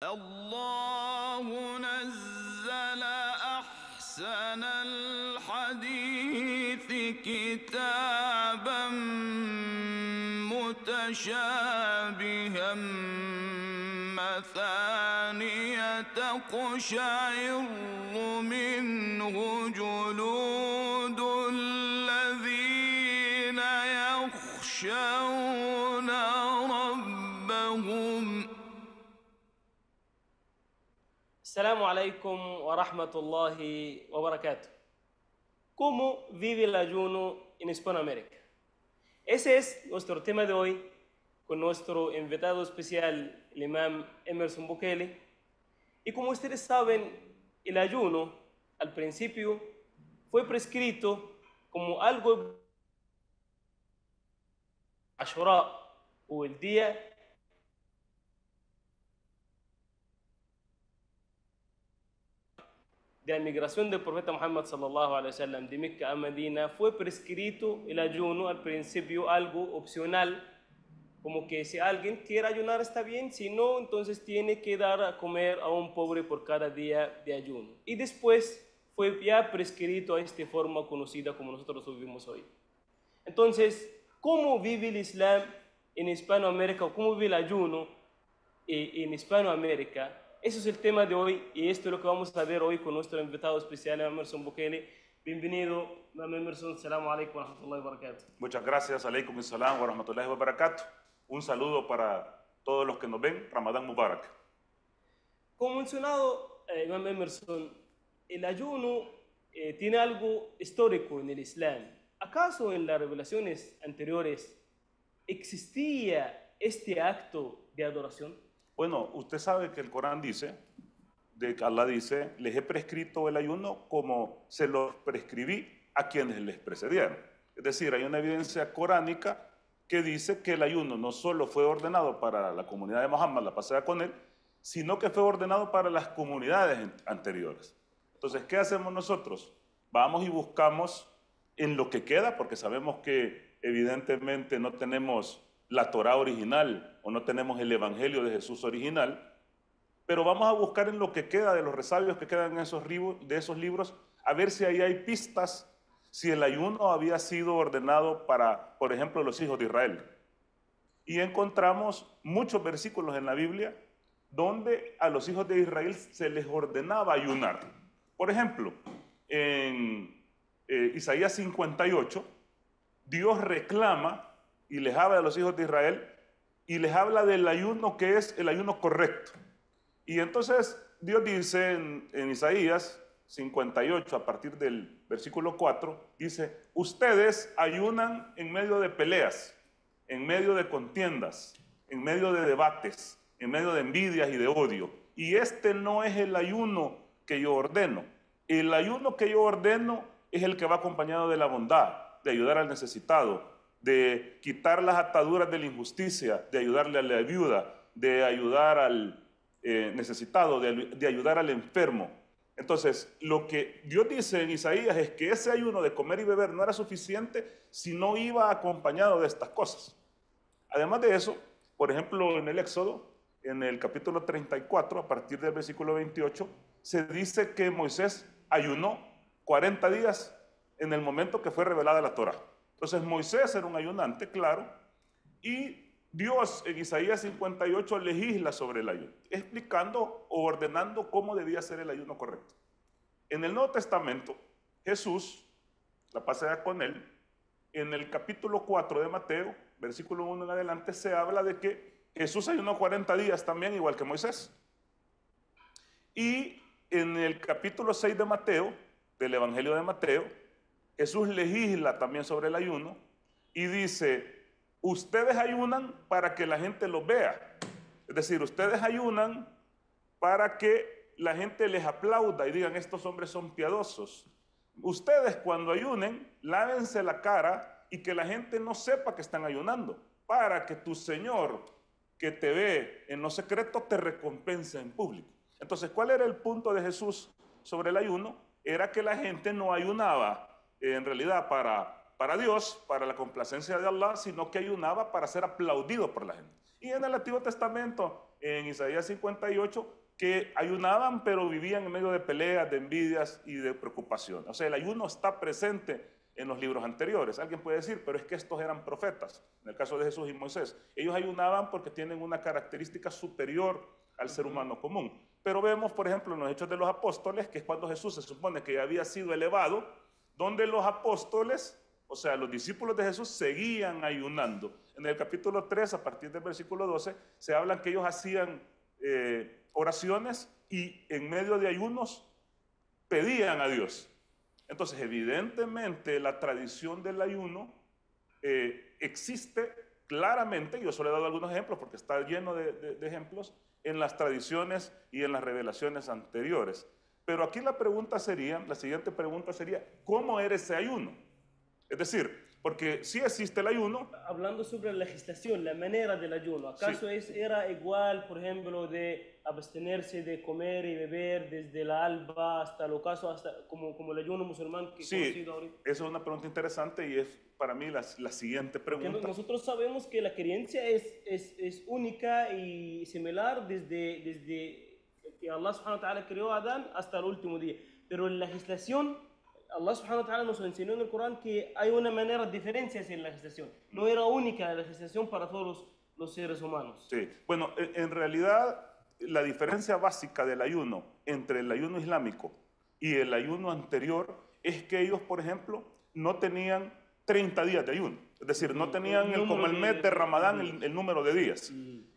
الله نزل أحسن الحديث كتابا متشابها مثانية تقشعر منه جلود الذين يخشون ربهم. Assalamu alaikum wa rahmatullahi wa barakatuh. ¿Cómo vive el ayuno en Hispanoamérica? Ese es nuestro tema de hoy con nuestro invitado especial, el imam Emerson Bukele. Y como ustedes saben, el ayuno al principio fue prescrito como algo Ashura o el día de la migración del profeta Muhammad sallallahu alaihi wasallam de Mecca a Medina. Fue prescrito el ayuno al principio, algo opcional, como que si alguien quiere ayunar está bien, si no, entonces tiene que dar a comer a un pobre por cada día de ayuno. Y después fue ya prescrito a esta forma conocida como nosotros lo vivimos hoy. Entonces, ¿cómo vive el Islam en Hispanoamérica o cómo vive el ayuno en Hispanoamérica? Eso es el tema de hoy y esto es lo que vamos a ver hoy con nuestro invitado especial, Emerson Bukele. Bienvenido, Emerson. Assalamu alaikum wa rahmatullahi wa barakatuh. Muchas gracias. Alaikum assalam wa rahmatullahi wa barakatuh. Un saludo para todos los que nos ven. Ramadán Mubarak. Como mencionado, Imam Emerson, el ayuno tiene algo histórico en el Islam. ¿Acaso en las revelaciones anteriores existía este acto de adoración? Bueno, usted sabe que el Corán dice, de que Allah dice, les he prescrito el ayuno como se lo prescribí a quienes les precedieron. Es decir, hay una evidencia coránica que dice que el ayuno no solo fue ordenado para la comunidad de Muhammad, la pasada con él, sino que fue ordenado para las comunidades anteriores. Entonces, ¿qué hacemos nosotros? Vamos y buscamos en lo que queda, porque sabemos que evidentemente no tenemos la Torá original o no tenemos el Evangelio de Jesús original, pero vamos a buscar en lo que queda de los resabios que quedan en esos libros, a ver si ahí hay pistas, si el ayuno había sido ordenado para, por ejemplo, los hijos de Israel. Y encontramos muchos versículos en la Biblia donde a los hijos de Israel se les ordenaba ayunar. Por ejemplo, en Isaías 58, Dios reclama y les habla a los hijos de Israel y les habla del ayuno que es el ayuno correcto. Y entonces Dios dice en Isaías 58, a partir del versículo 4, dice, ustedes ayunan en medio de peleas, en medio de contiendas, en medio de debates, en medio de envidias y de odio. Y este no es el ayuno que yo ordeno. El ayuno que yo ordeno es el que va acompañado de la bondad, de ayudar al necesitado, de quitar las ataduras de la injusticia, de ayudarle a la viuda, de ayudar al necesitado, de ayudar al enfermo. Entonces, lo que Dios dice en Isaías es que ese ayuno de comer y beber no era suficiente si no iba acompañado de estas cosas. Además de eso, por ejemplo, en el Éxodo, en el capítulo 34, a partir del versículo 28, se dice que Moisés ayunó 40 días en el momento que fue revelada la Torá. Entonces Moisés era un ayunante, claro, y Dios en Isaías 58 legisla sobre el ayuno, explicando o ordenando cómo debía ser el ayuno correcto. En el Nuevo Testamento, Jesús, la paz sea con él, en el capítulo 4 de Mateo, versículo 1 en adelante, se habla de que Jesús ayunó 40 días también, igual que Moisés. Y en el capítulo 6 de Mateo, del Evangelio de Mateo, Jesús legisla también sobre el ayuno y dice, ustedes ayunan para que la gente los vea. Es decir, ustedes ayunan para que la gente les aplauda y digan, estos hombres son piadosos. Ustedes cuando ayunen, lávense la cara y que la gente no sepa que están ayunando, para que tu Señor que te ve en lo secreto te recompense en público. Entonces, ¿cuál era el punto de Jesús sobre el ayuno? Era que la gente no ayunaba en realidad para Dios, para la complacencia de Allah, sino que ayunaba para ser aplaudido por la gente. Y en el Antiguo Testamento, en Isaías 58 que ayunaban, pero vivían en medio de peleas, de envidias y de preocupación. O sea, el ayuno está presente en los libros anteriores. Alguien puede decir, pero es que estos eran profetas, en el caso de Jesús y Moisés. Ellos ayunaban porque tienen una característica superior al ser humano común. Pero vemos, por ejemplo, en los Hechos de los Apóstoles, que es cuando Jesús se supone que ya había sido elevado, donde los apóstoles, o sea, los discípulos de Jesús, seguían ayunando. En el capítulo 3, a partir del versículo 12, se hablan que ellos hacían oraciones y en medio de ayunos pedían a Dios. Entonces, evidentemente, la tradición del ayuno existe claramente. Yo solo he dado algunos ejemplos porque está lleno de ejemplos en las tradiciones y en las revelaciones anteriores. Pero aquí la siguiente pregunta sería, ¿cómo era ese ayuno? Es decir, porque sí existe el ayuno. Hablando sobre la legislación, la manera del ayuno, ¿acaso era igual, por ejemplo, de abstenerse de comer y beber desde la alba hasta el ocaso, hasta como el ayuno musulmán que conocido ahorita? Esa es una pregunta interesante y es para mí la siguiente pregunta. Porque nosotros sabemos que la creencia es única y similar desde que Allah subhanahu wa ta'ala creó a Adán hasta el último día. Pero en la legislación, Allah subhanahu wa ta'ala nos enseñó en el Corán que hay una manera de diferencias en la legislación. No era única la legislación para todos los seres humanos. Sí, bueno, en realidad la diferencia básica del ayuno entre el ayuno islámico y el ayuno anterior es que ellos, por ejemplo, no tenían 30 días de ayuno. Es decir, no tenían como el mes de Ramadán el número de días.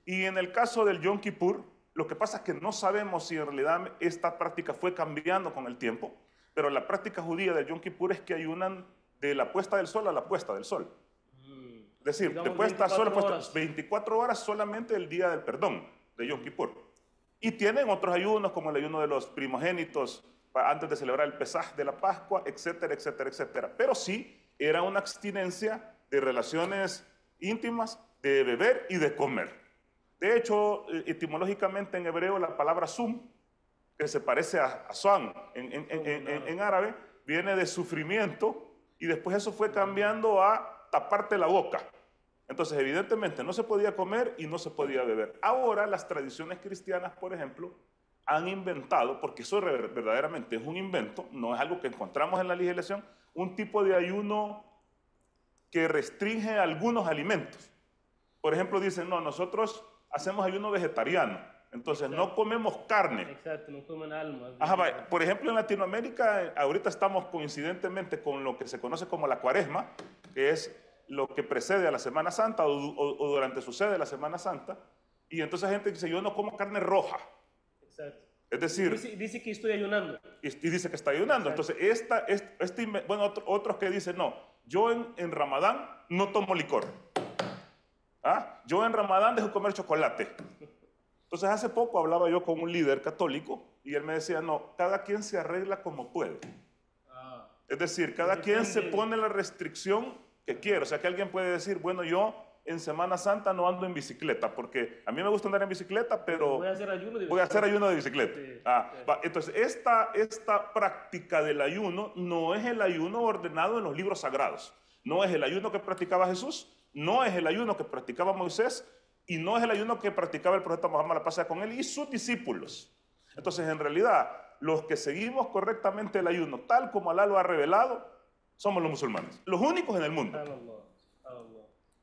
Y en el caso del Yom Kippur, lo que pasa es que no sabemos si en realidad esta práctica fue cambiando con el tiempo, pero la práctica judía del Yom Kippur es que ayunan de la puesta del sol a la puesta del sol. Es decir, digamos, de puesta a sol a 24 puesta, horas. 24 horas solamente el día del perdón de Yom Kippur. Y tienen otros ayunos como el ayuno de los primogénitos antes de celebrar el Pesaj de la Pascua, etcétera, etcétera, etcétera. Pero sí era una abstinencia de relaciones íntimas, de beber y de comer. De hecho, etimológicamente en hebreo la palabra sum, que se parece a suan en árabe, viene de sufrimiento y después eso fue cambiando a taparte la boca. Entonces, evidentemente, no se podía comer y no se podía beber. Ahora, las tradiciones cristianas, por ejemplo, han inventado, porque eso verdaderamente es un invento, no es algo que encontramos en la legislación, un tipo de ayuno que restringe algunos alimentos. Por ejemplo, dicen, no, nosotros hacemos ayuno vegetariano, entonces no comemos carne. Exacto, no comen almas. Ajá, por ejemplo, en Latinoamérica, ahorita estamos coincidentemente con lo que se conoce como la Cuaresma, que es lo que precede a la Semana Santa o durante sucede la Semana Santa, y entonces hay gente que dice, yo no como carne roja. Exacto. Es decir, Dice que estoy ayunando. y dice que está ayunando. Entonces, otros que dicen, no, yo en Ramadán no tomo licor. ¿Ah? Yo en Ramadán dejo de comer chocolate. Entonces, hace poco hablaba yo con un líder católico y él me decía, no, cada quien se arregla como puede. Es decir, cada quien se pone la restricción que quiere. O sea, que alguien puede decir, bueno, yo en Semana Santa no ando en bicicleta, porque a mí me gusta andar en bicicleta, pero voy a hacer ayuno de voy a hacer ayuno de bicicleta. Sí, Entonces, esta práctica del ayuno no es el ayuno ordenado en los libros sagrados. No es el ayuno que practicaba Jesús, no es el ayuno que practicaba Moisés, y no es el ayuno que practicaba el profeta Muhammad, la paz sea con él, y sus discípulos. Entonces, en realidad, los que seguimos correctamente el ayuno, tal como Alá lo ha revelado, somos los musulmanes, los únicos en el mundo.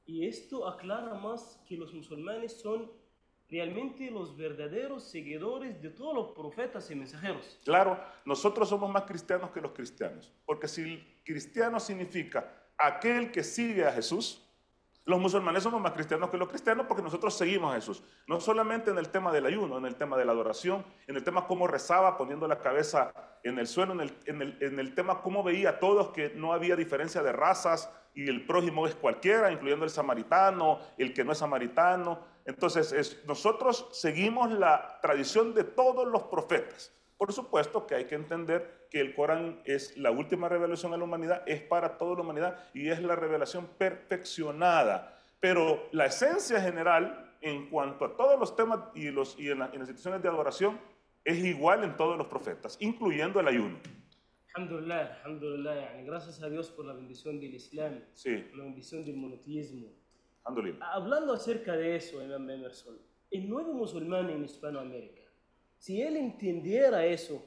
Y esto aclara más que los musulmanes son realmente los verdaderos seguidores de todos los profetas y mensajeros. Claro, nosotros somos más cristianos que los cristianos, porque si cristiano significa aquel que sigue a Jesús, los musulmanes somos más cristianos que los cristianos porque nosotros seguimos a Jesús. No solamente en el tema del ayuno, en el tema de la adoración, en el tema cómo rezaba poniendo la cabeza en el suelo, en el tema cómo veía a todos que no había diferencia de razas y el prójimo es cualquiera, incluyendo el samaritano, el que no es samaritano. Entonces, nosotros seguimos la tradición de todos los profetas. Por supuesto que hay que entender que el Corán es la última revelación a la humanidad, es para toda la humanidad y es la revelación perfeccionada. Pero la esencia general en cuanto a todos los temas y en las instituciones de adoración es igual en todos los profetas, incluyendo el ayuno. Alhamdulillah, alhamdulillah. Gracias a Dios por la bendición del Islam, Sí. por la bendición del monoteísmo. Alhamdulillah. Hablando acerca de eso, Imam Emerson, el nuevo musulmán en Hispanoamérica, si él entendiera eso,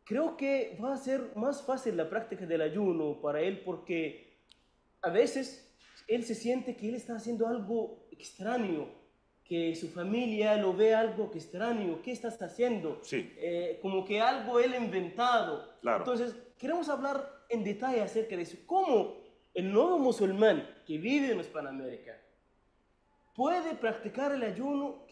creo que va a ser más fácil la práctica del ayuno para él, porque a veces él se siente que él está haciendo algo extraño, que su familia lo ve algo que extraño. ¿Qué estás haciendo? Sí. Como que algo él inventado. Claro. Entonces, queremos hablar en detalle acerca de eso. ¿Cómo el nuevo musulmán que vive en Hispanoamérica puede practicar el ayuno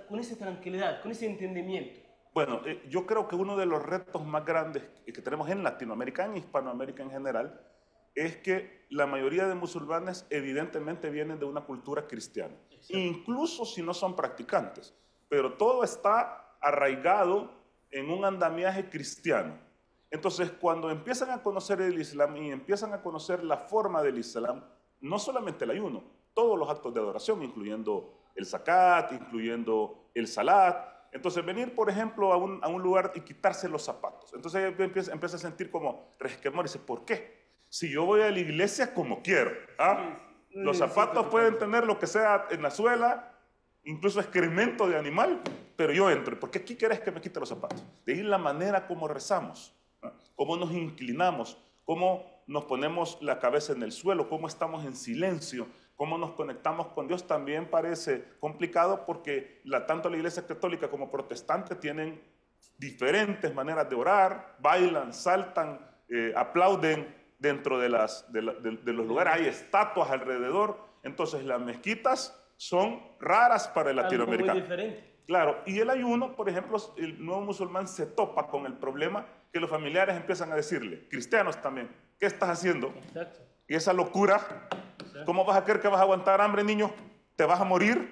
con esa tranquilidad, con ese entendimiento? Bueno, yo creo que uno de los retos más grandes que tenemos en Latinoamérica, en Hispanoamérica en general, es que la mayoría de musulmanes evidentemente vienen de una cultura cristiana, incluso si no son practicantes, pero todo está arraigado en un andamiaje cristiano. Entonces, cuando empiezan a conocer el Islam y empiezan a conocer la forma del Islam, no solamente el ayuno, todos los actos de adoración, incluyendo el zakat, incluyendo el salat. Entonces, venir, por ejemplo, a un lugar y quitarse los zapatos. Entonces, empieza a sentir como resquemor y dice, ¿por qué? Si yo voy a la iglesia como quiero, ¿ah? Los zapatos pueden tener lo que sea en la suela, incluso excremento de animal, pero yo entro. ¿Por qué aquí quieres que me quite los zapatos? De ahí la manera como rezamos, ¿ah? Cómo nos inclinamos, cómo nos ponemos la cabeza en el suelo, cómo estamos en silencio, cómo nos conectamos con Dios. También parece complicado porque tanto la iglesia católica como protestante tienen diferentes maneras de orar, bailan, saltan, aplauden dentro de los lugares, hay estatuas alrededor. Entonces las mezquitas son raras para el latinoamericano. Algo muy diferente. Claro, y el ayuno, por ejemplo, el nuevo musulmán se topa con el problema que los familiares empiezan a decirle, cristianos también, ¿qué estás haciendo? Exacto. Y esa locura, ¿cómo vas a creer que vas a aguantar hambre, niño? ¿Te vas a morir?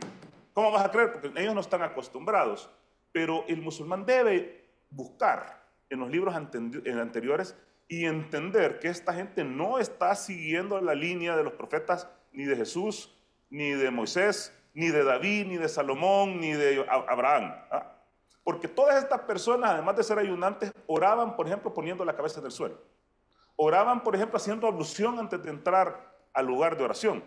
¿Cómo vas a creer? Porque ellos no están acostumbrados. Pero el musulmán debe buscar en los libros anteriores y entender que esta gente no está siguiendo la línea de los profetas, ni de Jesús, ni de Moisés, ni de David, ni de Salomón, ni de Abraham. ¿Ah? Porque todas estas personas, además de ser ayunantes, oraban, por ejemplo, poniendo la cabeza en el suelo. Oraban, por ejemplo, haciendo ablución antes de entrar al lugar de oración.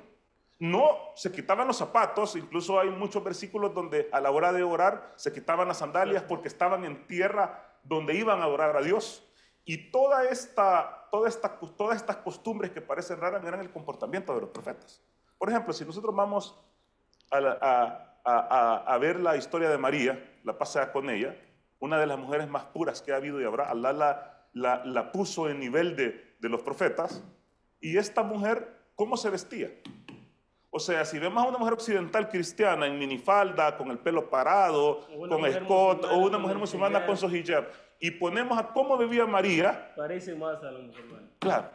No se quitaban los zapatos, incluso hay muchos versículos donde a la hora de orar se quitaban las sandalias porque estaban en tierra donde iban a adorar a Dios. Y todas estas costumbres que parecen raras eran el comportamiento de los profetas. Por ejemplo, si nosotros vamos a ver la historia de María, la pasa con ella, una de las mujeres más puras que ha habido y habrá, Allah la puso en nivel de los profetas. Y esta mujer, ¿cómo se vestía? O sea, si vemos a una mujer occidental cristiana en minifalda, con el pelo parado, con escote, o una mujer musulmana con su hijab, y ponemos a cómo vivía María, parece más a los musulmanes. Claro,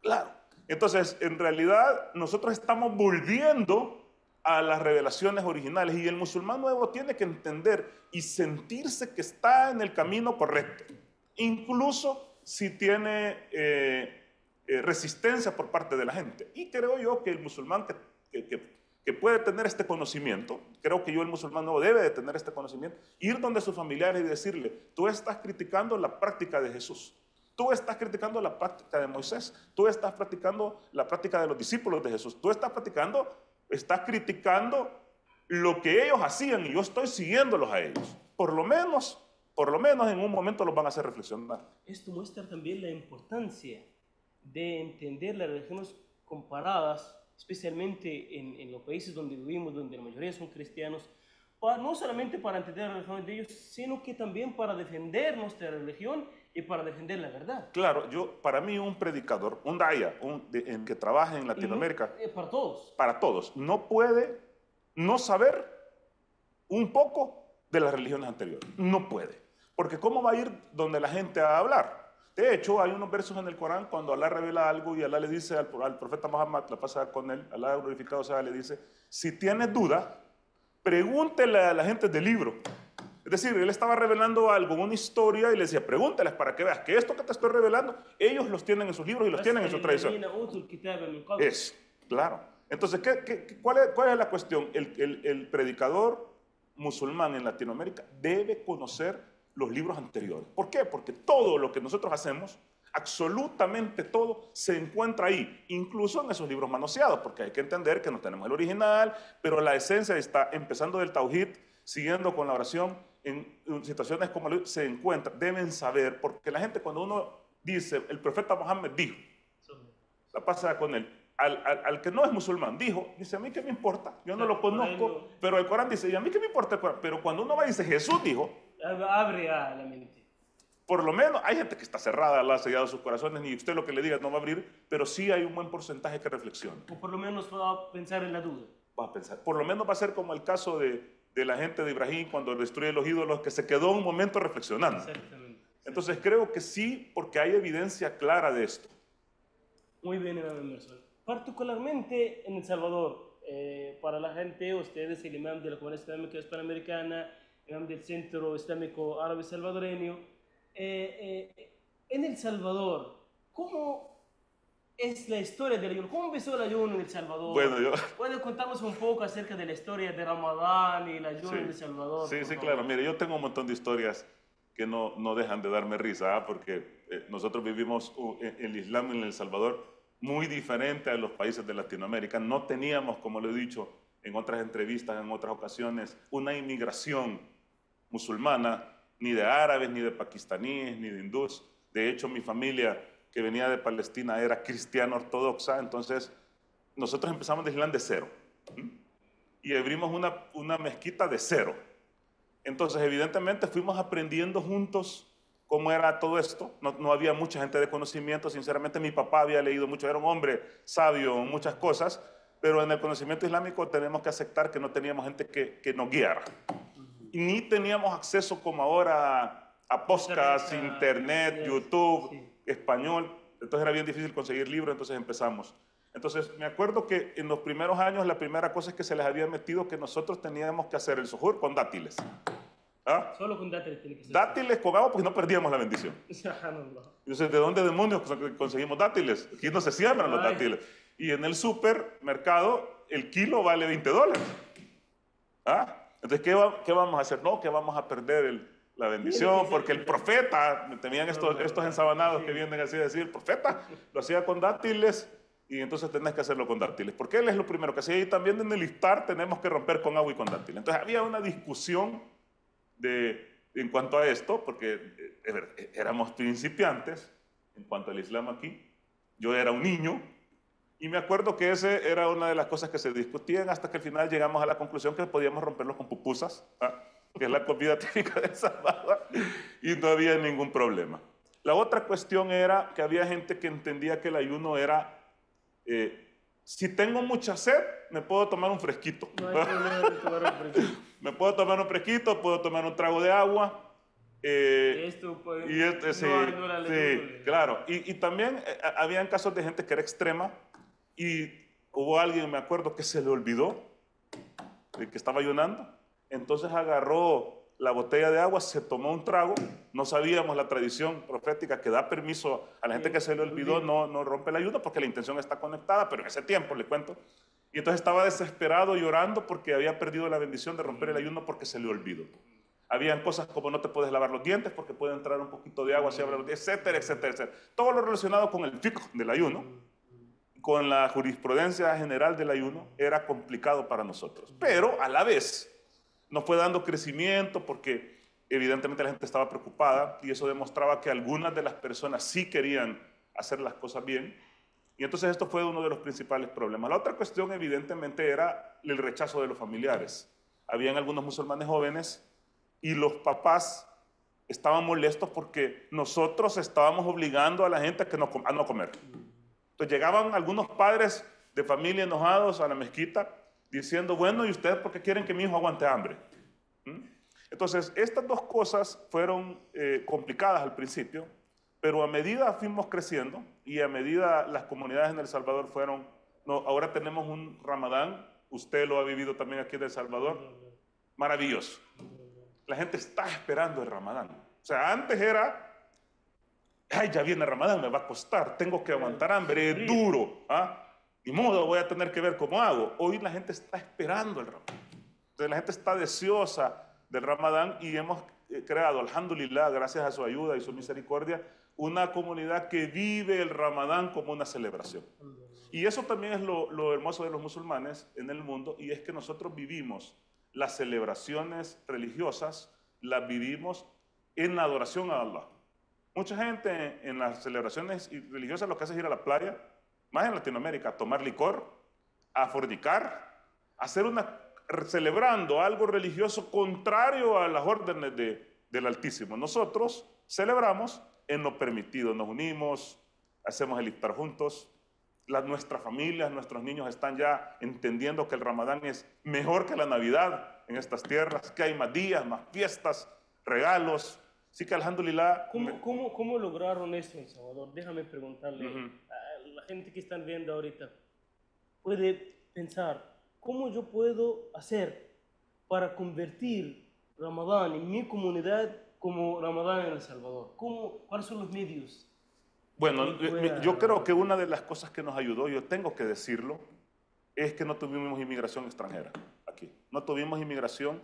claro. Entonces, en realidad, nosotros estamos volviendo a las revelaciones originales y el musulmán nuevo tiene que entender y sentirse que está en el camino correcto, incluso si tiene resistencia por parte de la gente. Y creo yo que el musulmán que puede tener este conocimiento, creo que el musulmán nuevo debe de tener este conocimiento, ir donde sus familiares y decirle, tú estás criticando la práctica de Jesús, tú estás criticando la práctica de Moisés, tú estás practicando la práctica de los discípulos de Jesús, tú estás criticando lo que ellos hacían y yo estoy siguiéndolos a ellos. Por lo menos en un momento los van a hacer reflexionar. Esto muestra también la importancia de entender las religiones comparadas, especialmente en los países donde vivimos, donde la mayoría son cristianos, no solamente para entender la religión de ellos, sino que también para defender nuestra religión y para defender la verdad. Claro, para mí un predicador, un daya, en que trabaja en Latinoamérica, para todos. Para todos, no puede no saber un poco de las religiones anteriores. No puede. Porque ¿cómo va a ir donde la gente a hablar? De hecho, hay unos versos en el Corán cuando Alá revela algo y Alá le dice al profeta Muhammad, la pasa con él, Alá glorificado sea, le dice, si tienes duda, pregúntele a la gente del libro. Es decir, él estaba revelando algo, una historia, y le decía, pregúnteles para que veas que esto que te estoy revelando, ellos los tienen en sus libros y los tienen en su tradición. Es, claro. Entonces, ¿cuál es la cuestión? El predicador musulmán en Latinoamérica debe conocer los libros anteriores. ¿Por qué? Porque todo lo que nosotros hacemos Absolutamente todo se encuentra ahí, incluso en esos libros manoseados, porque hay que entender que no tenemos el original, pero la esencia está empezando del Tauhid, siguiendo con la oración, en situaciones como se encuentra, deben saber, porque la gente cuando uno dice, el profeta Mohammed dijo, la pasa con él, al que no es musulmán, dijo, dice, a mí qué me importa, yo no lo conozco, pero el Corán dice, y a mí qué me importa el Corán, pero cuando uno va y dice, Jesús dijo, abre a la mente. por lo menos hay gente que está cerrada, la ha sellado sus corazones, ni usted lo que le diga no va a abrir, pero sí hay un buen porcentaje que reflexiona. O por lo menos va a pensar en la duda. Va a pensar, por lo menos va a ser como el caso de la gente de Ibrahim cuando destruye los ídolos, que se quedó un momento reflexionando. Exactamente. Entonces creo que sí, porque hay evidencia clara de esto. Muy bien, Imam Emerson. Particularmente en El Salvador, para la gente, usted es el imam de la Comunidad Islámica Hispanoamericana, imam del Centro Islámico Árabe Salvadoreño. En El Salvador, ¿cómo es la historia del ayuno? ¿Cómo empezó el ayuno en El Salvador? Bueno, ¿Puede contarnos un poco acerca de la historia de Ramadán y el ayuno en El Salvador? Sí, claro. Mire, yo tengo un montón de historias que no dejan de darme risa, porque nosotros vivimos el Islam en El Salvador muy diferente a los países de Latinoamérica. No teníamos, como lo he dicho en otras entrevistas, en otras ocasiones, una inmigración musulmana, ni de árabes, ni de pakistaníes, ni de hindús. De hecho, mi familia que venía de Palestina era cristiana ortodoxa, entonces nosotros empezamos de Islam de cero. Y abrimos una mezquita de cero. Entonces, evidentemente, fuimos aprendiendo juntos cómo era todo esto. No había mucha gente de conocimiento, sinceramente mi papá había leído mucho, era un hombre sabio en muchas cosas, pero en el conocimiento islámico tenemos que aceptar que no teníamos gente que nos guiara. Y ni teníamos acceso como ahora a podcasts, internet, YouTube, español. Entonces era bien difícil conseguir libros, entonces empezamos. Entonces me acuerdo que en los primeros años la primera cosa es que se les había metido que nosotros teníamos que hacer el sujoor con dátiles. ¿Ah? Solo con dátiles tiene que ser. Dátiles con agua porque no perdíamos la bendición. Entonces, ¿de dónde demonios conseguimos dátiles? Aquí no se siembran los dátiles. Y en el supermercado el kilo vale $20. ¿Ah? Entonces, ¿qué vamos a hacer? No, que vamos a perder la bendición, porque el profeta, tenían estos ensabanados que vienen así a decir, el profeta lo hacía con dátiles y entonces tenés que hacerlo con dátiles. Porque él es lo primero que hacía y también en el iftar tenemos que romper con agua y con dátiles. Entonces, había una discusión en cuanto a esto, porque éramos principiantes en cuanto al Islam aquí. Yo era un niño. Y me acuerdo que esa era una de las cosas que se discutían hasta que al final llegamos a la conclusión que podíamos romperlos con pupusas, que es la comida típica de El Salvador, y no había ningún problema. La otra cuestión era que había gente que entendía que el ayuno era, si tengo mucha sed, me puedo tomar un fresquito. No hay problema de tomar un fresquito. Me puedo tomar un fresquito, puedo tomar un trago de agua. Sí, claro. Y también habían casos de gente que era extrema. Y hubo alguien, me acuerdo, que se le olvidó de que estaba ayunando. Entonces agarró la botella de agua, se tomó un trago. No sabíamos la tradición profética que da permiso a la gente que se le olvidó, no rompe el ayuno porque la intención está conectada, pero en ese tiempo, le cuento. Y entonces estaba desesperado llorando porque había perdido la bendición de romper el ayuno porque se le olvidó. Habían cosas como no te puedes lavar los dientes porque puede entrar un poquito de agua, si abre los dientes, etcétera, etcétera, etcétera. Todo lo relacionado con el fiqh del ayuno, con la jurisprudencia general del ayuno, era complicado para nosotros. Pero a la vez nos fue dando crecimiento porque evidentemente la gente estaba preocupada y eso demostraba que algunas de las personas sí querían hacer las cosas bien. Y entonces esto fue uno de los principales problemas. La otra cuestión evidentemente era el rechazo de los familiares. Habían algunos musulmanes jóvenes y los papás estaban molestos porque nosotros estábamos obligando a la gente a no comer. Entonces llegaban algunos padres de familia enojados a la mezquita diciendo, bueno, ¿y ustedes por qué quieren que mi hijo aguante hambre? Entonces, estas dos cosas fueron complicadas al principio, pero a medida fuimos creciendo y a medida las comunidades en El Salvador fueron, ahora tenemos un Ramadán, usted lo ha vivido también aquí en El Salvador, maravilloso. La gente está esperando el Ramadán. O sea, antes era, ay, ya viene Ramadán, me va a costar, tengo que aguantar hambre, es duro, ni modo, voy a tener que ver cómo hago. Hoy la gente está esperando el Ramadán. Entonces la gente está deseosa del Ramadán y hemos creado, alhamdulillah, gracias a su ayuda y su misericordia, una comunidad que vive el Ramadán como una celebración. Y eso también es lo hermoso de los musulmanes en el mundo, y es que nosotros vivimos las celebraciones religiosas, las vivimos en la adoración a Allah. Mucha gente en las celebraciones religiosas lo que hace es ir a la playa, más en Latinoamérica, a tomar licor, a fornicar, a hacer celebrando algo religioso contrario a las órdenes del Altísimo. Nosotros celebramos en lo permitido, nos unimos, hacemos el iftar juntos, nuestras familias, nuestros niños están ya entendiendo que el Ramadán es mejor que la Navidad en estas tierras, que hay más días, más fiestas, regalos. Así que alhamdulillah. ¿Cómo lograron eso en Salvador? Déjame preguntarle a la gente que están viendo ahorita. Puede pensar, ¿cómo yo puedo hacer para convertir Ramadán en mi comunidad como Ramadán en El Salvador? ¿Cuáles son los medios? Bueno, yo creo que una de las cosas que nos ayudó, yo tengo que decirlo, es que no tuvimos inmigración extranjera aquí. No tuvimos inmigración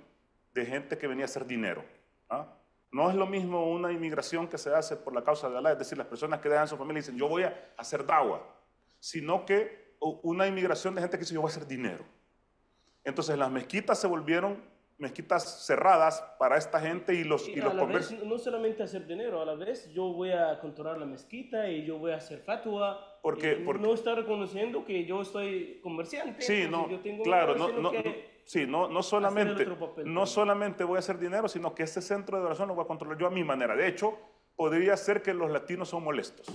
de gente que venía a hacer dinero. ¿Ah? No es lo mismo una inmigración que se hace por la causa de Allah, es decir, las personas que dejan su familia y dicen, yo voy a hacer dawa, sino que una inmigración de gente que dice, yo voy a hacer dinero. Entonces las mezquitas se volvieron mezquitas cerradas para esta gente y los conversos. No solamente hacer dinero, a la vez yo voy a controlar la mezquita y yo voy a hacer fatwa. Porque no está reconociendo que yo estoy comerciante. Sí, no, yo tengo claro, no solamente voy a hacer dinero, sino que ese centro de oración lo voy a controlar yo a mi manera. De hecho, podría ser que los latinos son molestos.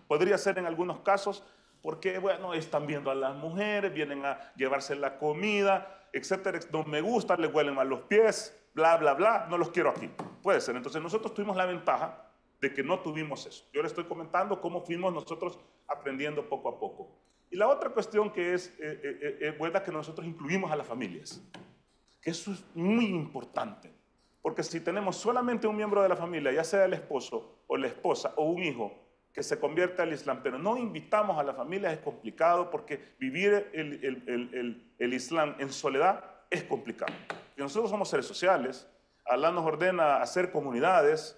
Podría ser en algunos casos porque, bueno, están viendo a las mujeres, vienen a llevarse la comida, etcétera, no me gusta, les huelen mal los pies, bla, bla, bla, no los quiero aquí. Puede ser. Entonces nosotros tuvimos la ventaja de que no tuvimos eso. Yo le estoy comentando cómo fuimos nosotros aprendiendo poco a poco. Y la otra cuestión que es buena que nosotros incluimos a las familias, que eso es muy importante, porque si tenemos solamente un miembro de la familia, ya sea el esposo o la esposa o un hijo, que se convierte al Islam, pero no invitamos a la familia, es complicado porque vivir el Islam en soledad es complicado. Y nosotros somos seres sociales, Allah nos ordena hacer comunidades,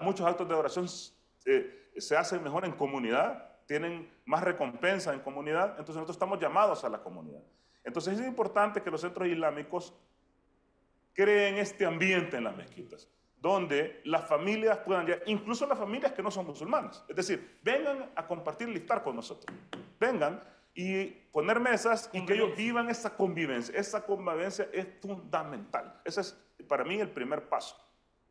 muchos actos de oración se hacen mejor en comunidad, tienen más recompensa en comunidad, entonces nosotros estamos llamados a la comunidad. Entonces es importante que los centros islámicos creen este ambiente en las mezquitas, donde las familias puedan llegar, incluso las familias que no son musulmanas. Es decir, vengan a compartir el iftar con nosotros. Vengan y poner mesas y que ellos vivan esa convivencia. Esa convivencia es fundamental. Ese es para mí el primer paso.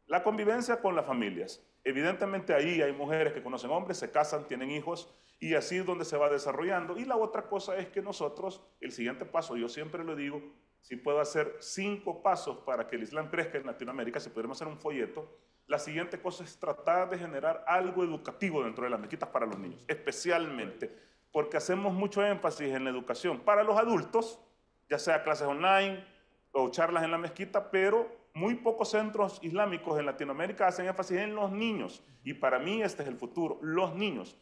La convivencia con las familias. Evidentemente ahí hay mujeres que conocen hombres, se casan, tienen hijos y así es donde se va desarrollando. Y la otra cosa es que nosotros, el siguiente paso, yo siempre lo digo, si puedo hacer 5 pasos para que el Islam crezca en Latinoamérica, si pudiéramos hacer un folleto, la siguiente cosa es tratar de generar algo educativo dentro de las mezquitas para los niños, especialmente porque hacemos mucho énfasis en la educación para los adultos, ya sea clases online o charlas en la mezquita, pero muy pocos centros islámicos en Latinoamérica hacen énfasis en los niños. Y para mí este es el futuro, los niños.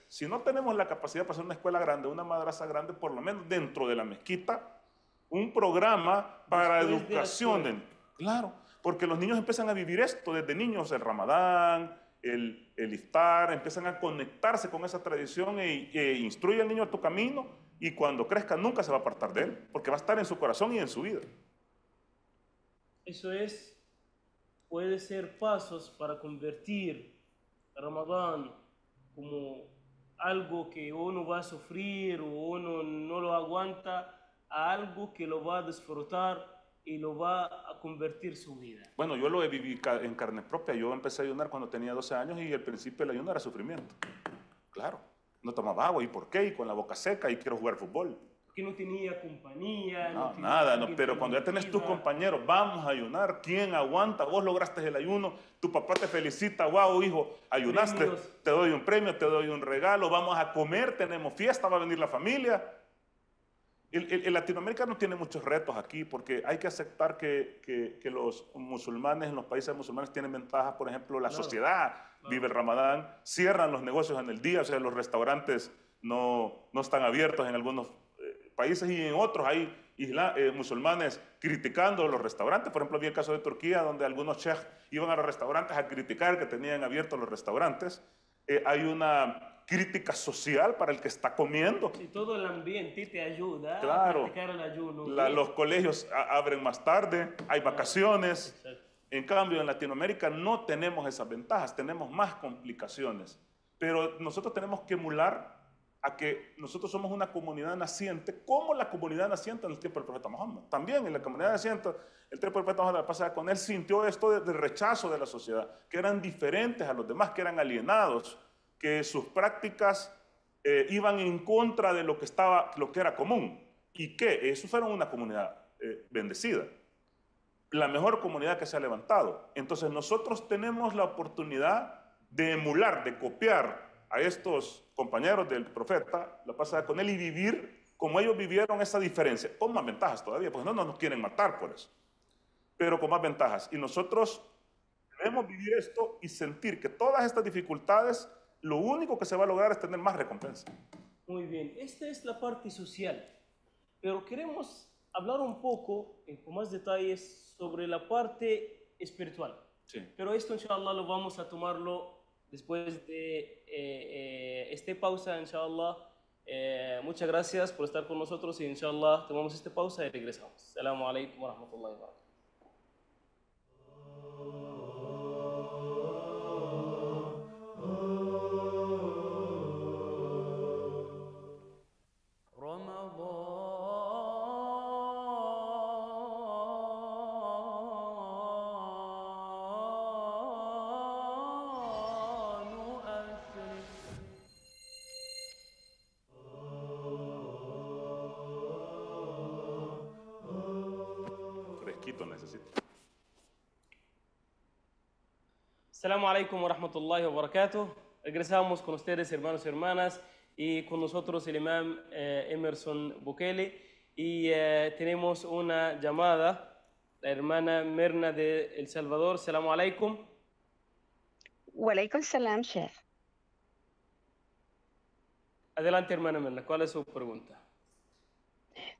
Si no tenemos la capacidad para hacer una escuela grande, una madrasa grande, por lo menos dentro de la mezquita, un programa para educación. Claro, porque los niños empiezan a vivir esto desde niños, el Ramadán, el iftar, empiezan a conectarse con esa tradición e instruye al niño a tu camino y cuando crezca nunca se va a apartar de él, porque va a estar en su corazón y en su vida. Eso puede ser pasos para convertir Ramadán como algo que uno va a sufrir o uno no lo aguanta, a algo que lo va a disfrutar y lo va a convertir su vida. Bueno, yo lo he vivido en carne propia. Yo empecé a ayunar cuando tenía 12 años y al principio el ayuno era sufrimiento. Claro, no tomaba agua. ¿Y por qué? Y con la boca seca y quiero jugar fútbol. Porque no tenía compañía. No nada, pero cuando ya tenés tus compañeros, vamos a ayunar. ¿Quién aguanta? Vos lograste el ayuno, tu papá te felicita, wow, hijo, ayunaste, premios. Te doy un premio, te doy un regalo, vamos a comer, tenemos fiesta, va a venir la familia. El latinoamericano tiene muchos retos aquí porque hay que aceptar que los musulmanes en los países musulmanes tienen ventajas. Por ejemplo, la sociedad vive el Ramadán, cierran los negocios en el día, o sea, los restaurantes no están abiertos en algunos países y en otros hay musulmanes criticando los restaurantes. Por ejemplo, vi el caso de Turquía, donde algunos chefs iban a los restaurantes a criticar que tenían abiertos los restaurantes. Hay una crítica social para el que está comiendo. Y todo el ambiente te ayuda Claro. a practicar el ayuno. Los colegios abren más tarde, hay vacaciones. Exacto. En cambio, en Latinoamérica no tenemos esas ventajas, tenemos más complicaciones. Pero nosotros tenemos que emular a que nosotros somos una comunidad naciente, como la comunidad naciente en el tiempo del profeta Muhammad. También en la comunidad naciente, el tiempo del profeta Muhammad, la pasada con él, sintió esto de rechazo de la sociedad, que eran diferentes a los demás, que eran alienados, que sus prácticas iban en contra de lo que era común. Y que esos fueron una comunidad bendecida, la mejor comunidad que se ha levantado. Entonces nosotros tenemos la oportunidad de emular, de copiar a estos compañeros del profeta, la pasada con él, y vivir como ellos vivieron esa diferencia, con más ventajas todavía, pues no nos quieren matar por eso, pero con más ventajas. Y nosotros debemos vivir esto y sentir que todas estas dificultades, lo único que se va a lograr es tener más recompensa. Muy bien, esta es la parte social, pero queremos hablar un poco, con más detalles, sobre la parte espiritual. Sí. Pero esto, inshallah, lo vamos a tomarlo después de esta pausa, inshallah. Muchas gracias por estar con nosotros y, inshallah, tomamos esta pausa y regresamos. Assalamu alaikum wa rahmatullahi wa barakatuh. Fresquito necesito. Assalamu alaikum wa rahmatullahi wa barakatuh. Regresamos con ustedes, hermanos y hermanas, y con nosotros el imam Emerson Bukele. Y tenemos una llamada, la hermana Mirna de El Salvador. Assalamu alaikum. Wa alaikum salam, Sheikh. Adelante, hermana Mirna, ¿cuál es su pregunta?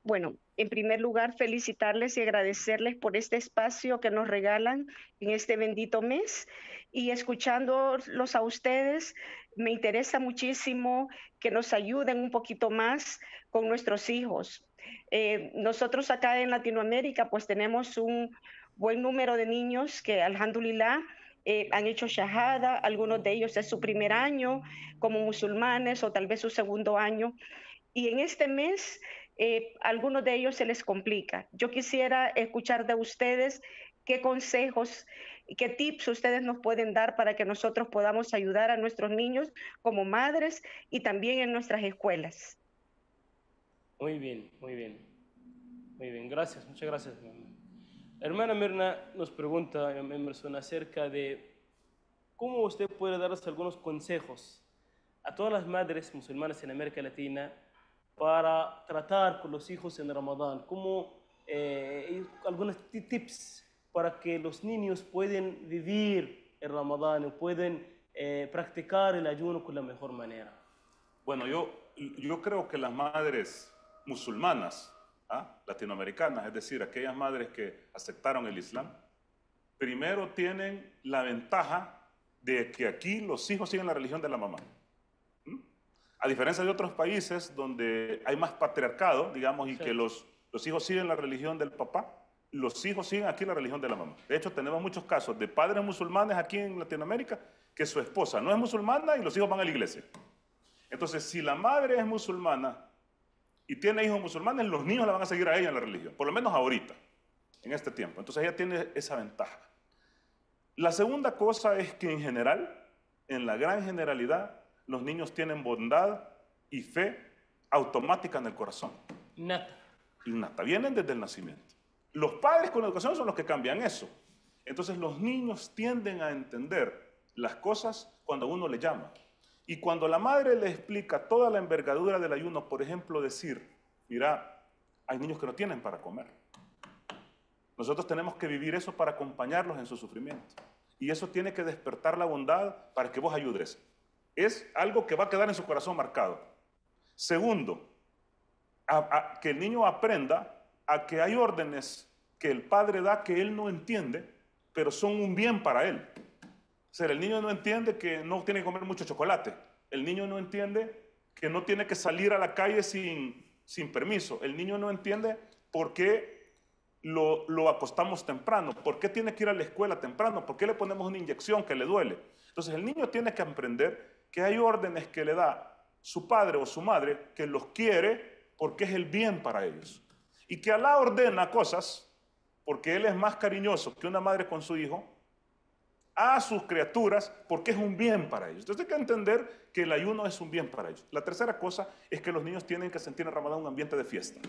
Bueno, en primer lugar, felicitarles y agradecerles por este espacio que nos regalan en este bendito mes. Y escuchándolos a ustedes, me interesa muchísimo que nos ayuden un poquito más con nuestros hijos. Nosotros acá en Latinoamérica, pues tenemos un buen número de niños que, alhamdulillah, han hecho shahada. Algunos de ellos es su primer año como musulmanes o tal vez su segundo año. Y en este mes, algunos de ellos se les complica. Yo quisiera escuchar de ustedes qué consejos, qué tips ustedes nos pueden dar para que nosotros podamos ayudar a nuestros niños como madres y también en nuestras escuelas. Muy bien, muy bien. Muy bien, gracias, muchas gracias. Hermana Mirna nos pregunta, Emerson, acerca de cómo usted puede darnos algunos consejos a todas las madres musulmanas en América Latina para tratar con los hijos en Ramadán, como algunos tips para que los niños puedan vivir el Ramadán y puedan practicar el ayuno con la mejor manera. Bueno, yo creo que las madres musulmanas, latinoamericanas, es decir, aquellas madres que aceptaron el Islam, primero tienen la ventaja de que aquí los hijos siguen la religión de la mamá. A diferencia de otros países donde hay más patriarcado, digamos, y sí, que los hijos siguen la religión del papá, los hijos siguen aquí la religión de la mamá. De hecho, tenemos muchos casos de padres musulmanes aquí en Latinoamérica que su esposa no es musulmana y los hijos van a la iglesia. Entonces, si la madre es musulmana y tiene hijos musulmanes, los niños la van a seguir a ella en la religión, por lo menos ahorita, en este tiempo. Entonces, ella tiene esa ventaja. La segunda cosa es que en general, en la gran generalidad, los niños tienen bondad y fe automática en el corazón. Nata. Innata, vienen desde el nacimiento. Los padres con educación son los que cambian eso. Entonces los niños tienden a entender las cosas cuando uno le llama. Y cuando la madre le explica toda la envergadura del ayuno, por ejemplo, decir, mira, hay niños que no tienen para comer. Nosotros tenemos que vivir eso para acompañarlos en su sufrimiento. Y eso tiene que despertar la bondad para que vos ayudes. Es algo que va a quedar en su corazón marcado. Segundo, que el niño aprenda a que hay órdenes que el padre da que él no entiende, pero son un bien para él. O sea, el niño no entiende que no tiene que comer mucho chocolate. El niño no entiende que no tiene que salir a la calle sin permiso. El niño no entiende por qué lo acostamos temprano, por qué tiene que ir a la escuela temprano, por qué le ponemos una inyección que le duele. Entonces el niño tiene que aprender que hay órdenes que le da su padre o su madre que los quiere porque es el bien para ellos. Y que Alá ordena cosas porque Él es más cariñoso que una madre con su hijo a sus criaturas porque es un bien para ellos. Entonces hay que entender que el ayuno es un bien para ellos. La tercera cosa es que los niños tienen que sentir en Ramadán un ambiente de fiesta.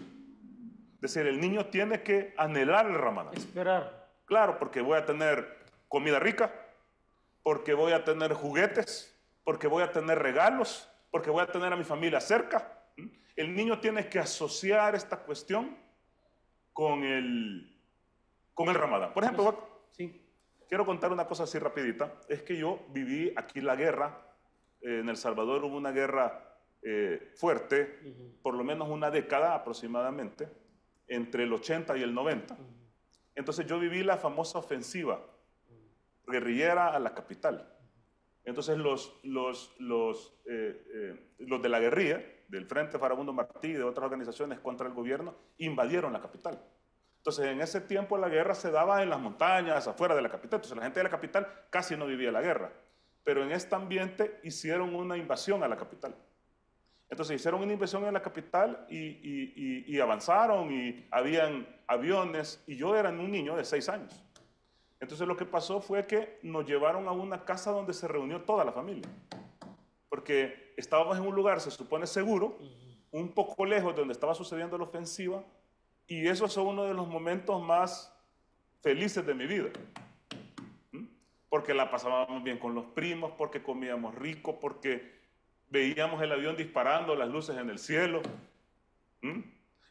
Es decir, el niño tiene que anhelar el Ramadán. Esperar. Claro, porque voy a tener comida rica, porque voy a tener juguetes, porque voy a tener regalos, porque voy a tener a mi familia cerca. El niño tiene que asociar esta cuestión con el Ramadán. Por ejemplo, Sí. quiero contar una cosa así rapidita. Es que yo viví aquí la guerra. En El Salvador hubo una guerra fuerte, por lo menos una década aproximadamente, entre el 80 y el 90. Entonces yo viví la famosa ofensiva guerrillera a la capital. Entonces los de la guerrilla, del Frente Farabundo Martí y de otras organizaciones contra el gobierno, invadieron la capital. Entonces en ese tiempo la guerra se daba en las montañas, afuera de la capital. Entonces la gente de la capital casi no vivía la guerra. Pero en este ambiente hicieron una invasión a la capital. Entonces hicieron una invasión en la capital y avanzaron y habían aviones y yo era un niño de 6 años. Entonces lo que pasó fue que nos llevaron a una casa donde se reunió toda la familia. Porque estábamos en un lugar, se supone seguro, un poco lejos de donde estaba sucediendo la ofensiva y esos son uno de los momentos más felices de mi vida. Porque la pasábamos bien con los primos, porque comíamos rico, porque veíamos el avión disparando, las luces en el cielo.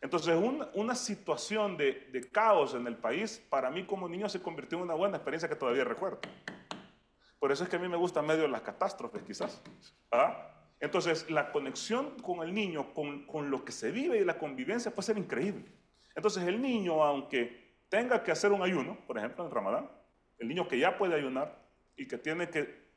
Entonces, una situación de caos en el país, para mí como niño se convirtió en una buena experiencia que todavía recuerdo. Por eso es que a mí me gustan medio las catástrofes, quizás. Entonces, la conexión con el niño, con lo que se vive y la convivencia puede ser increíble. Entonces, el niño, aunque tenga que hacer un ayuno, por ejemplo, en Ramadán, el niño que ya puede ayunar y que tiene que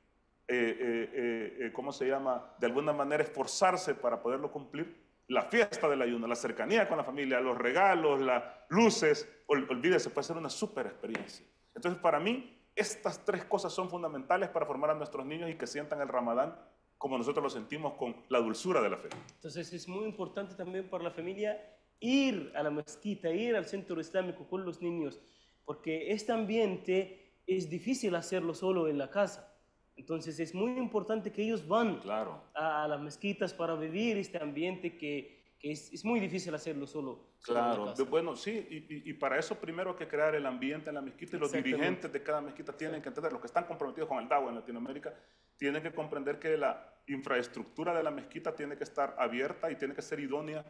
¿cómo se llama? De alguna manera esforzarse para poderlo cumplir. La fiesta del ayuno, la cercanía con la familia, los regalos, las luces, olvídese, puede ser una súper experiencia. Entonces, para mí, estas 3 cosas son fundamentales para formar a nuestros niños y que sientan el Ramadán como nosotros lo sentimos con la dulzura de la fe. Entonces es muy importante también para la familia ir a la mezquita, ir al centro islámico con los niños, porque este ambiente es difícil hacerlo solo en la casa. Entonces es muy importante que ellos van a las mezquitas para vivir este ambiente que es muy difícil hacerlo solo. Claro, bueno, sí, y para eso primero hay que crear el ambiente en la mezquita y los dirigentes de cada mezquita tienen que entender, los que están comprometidos con el Dawa en Latinoamérica, tienen que comprender que la infraestructura de la mezquita tiene que estar abierta y tiene que ser idónea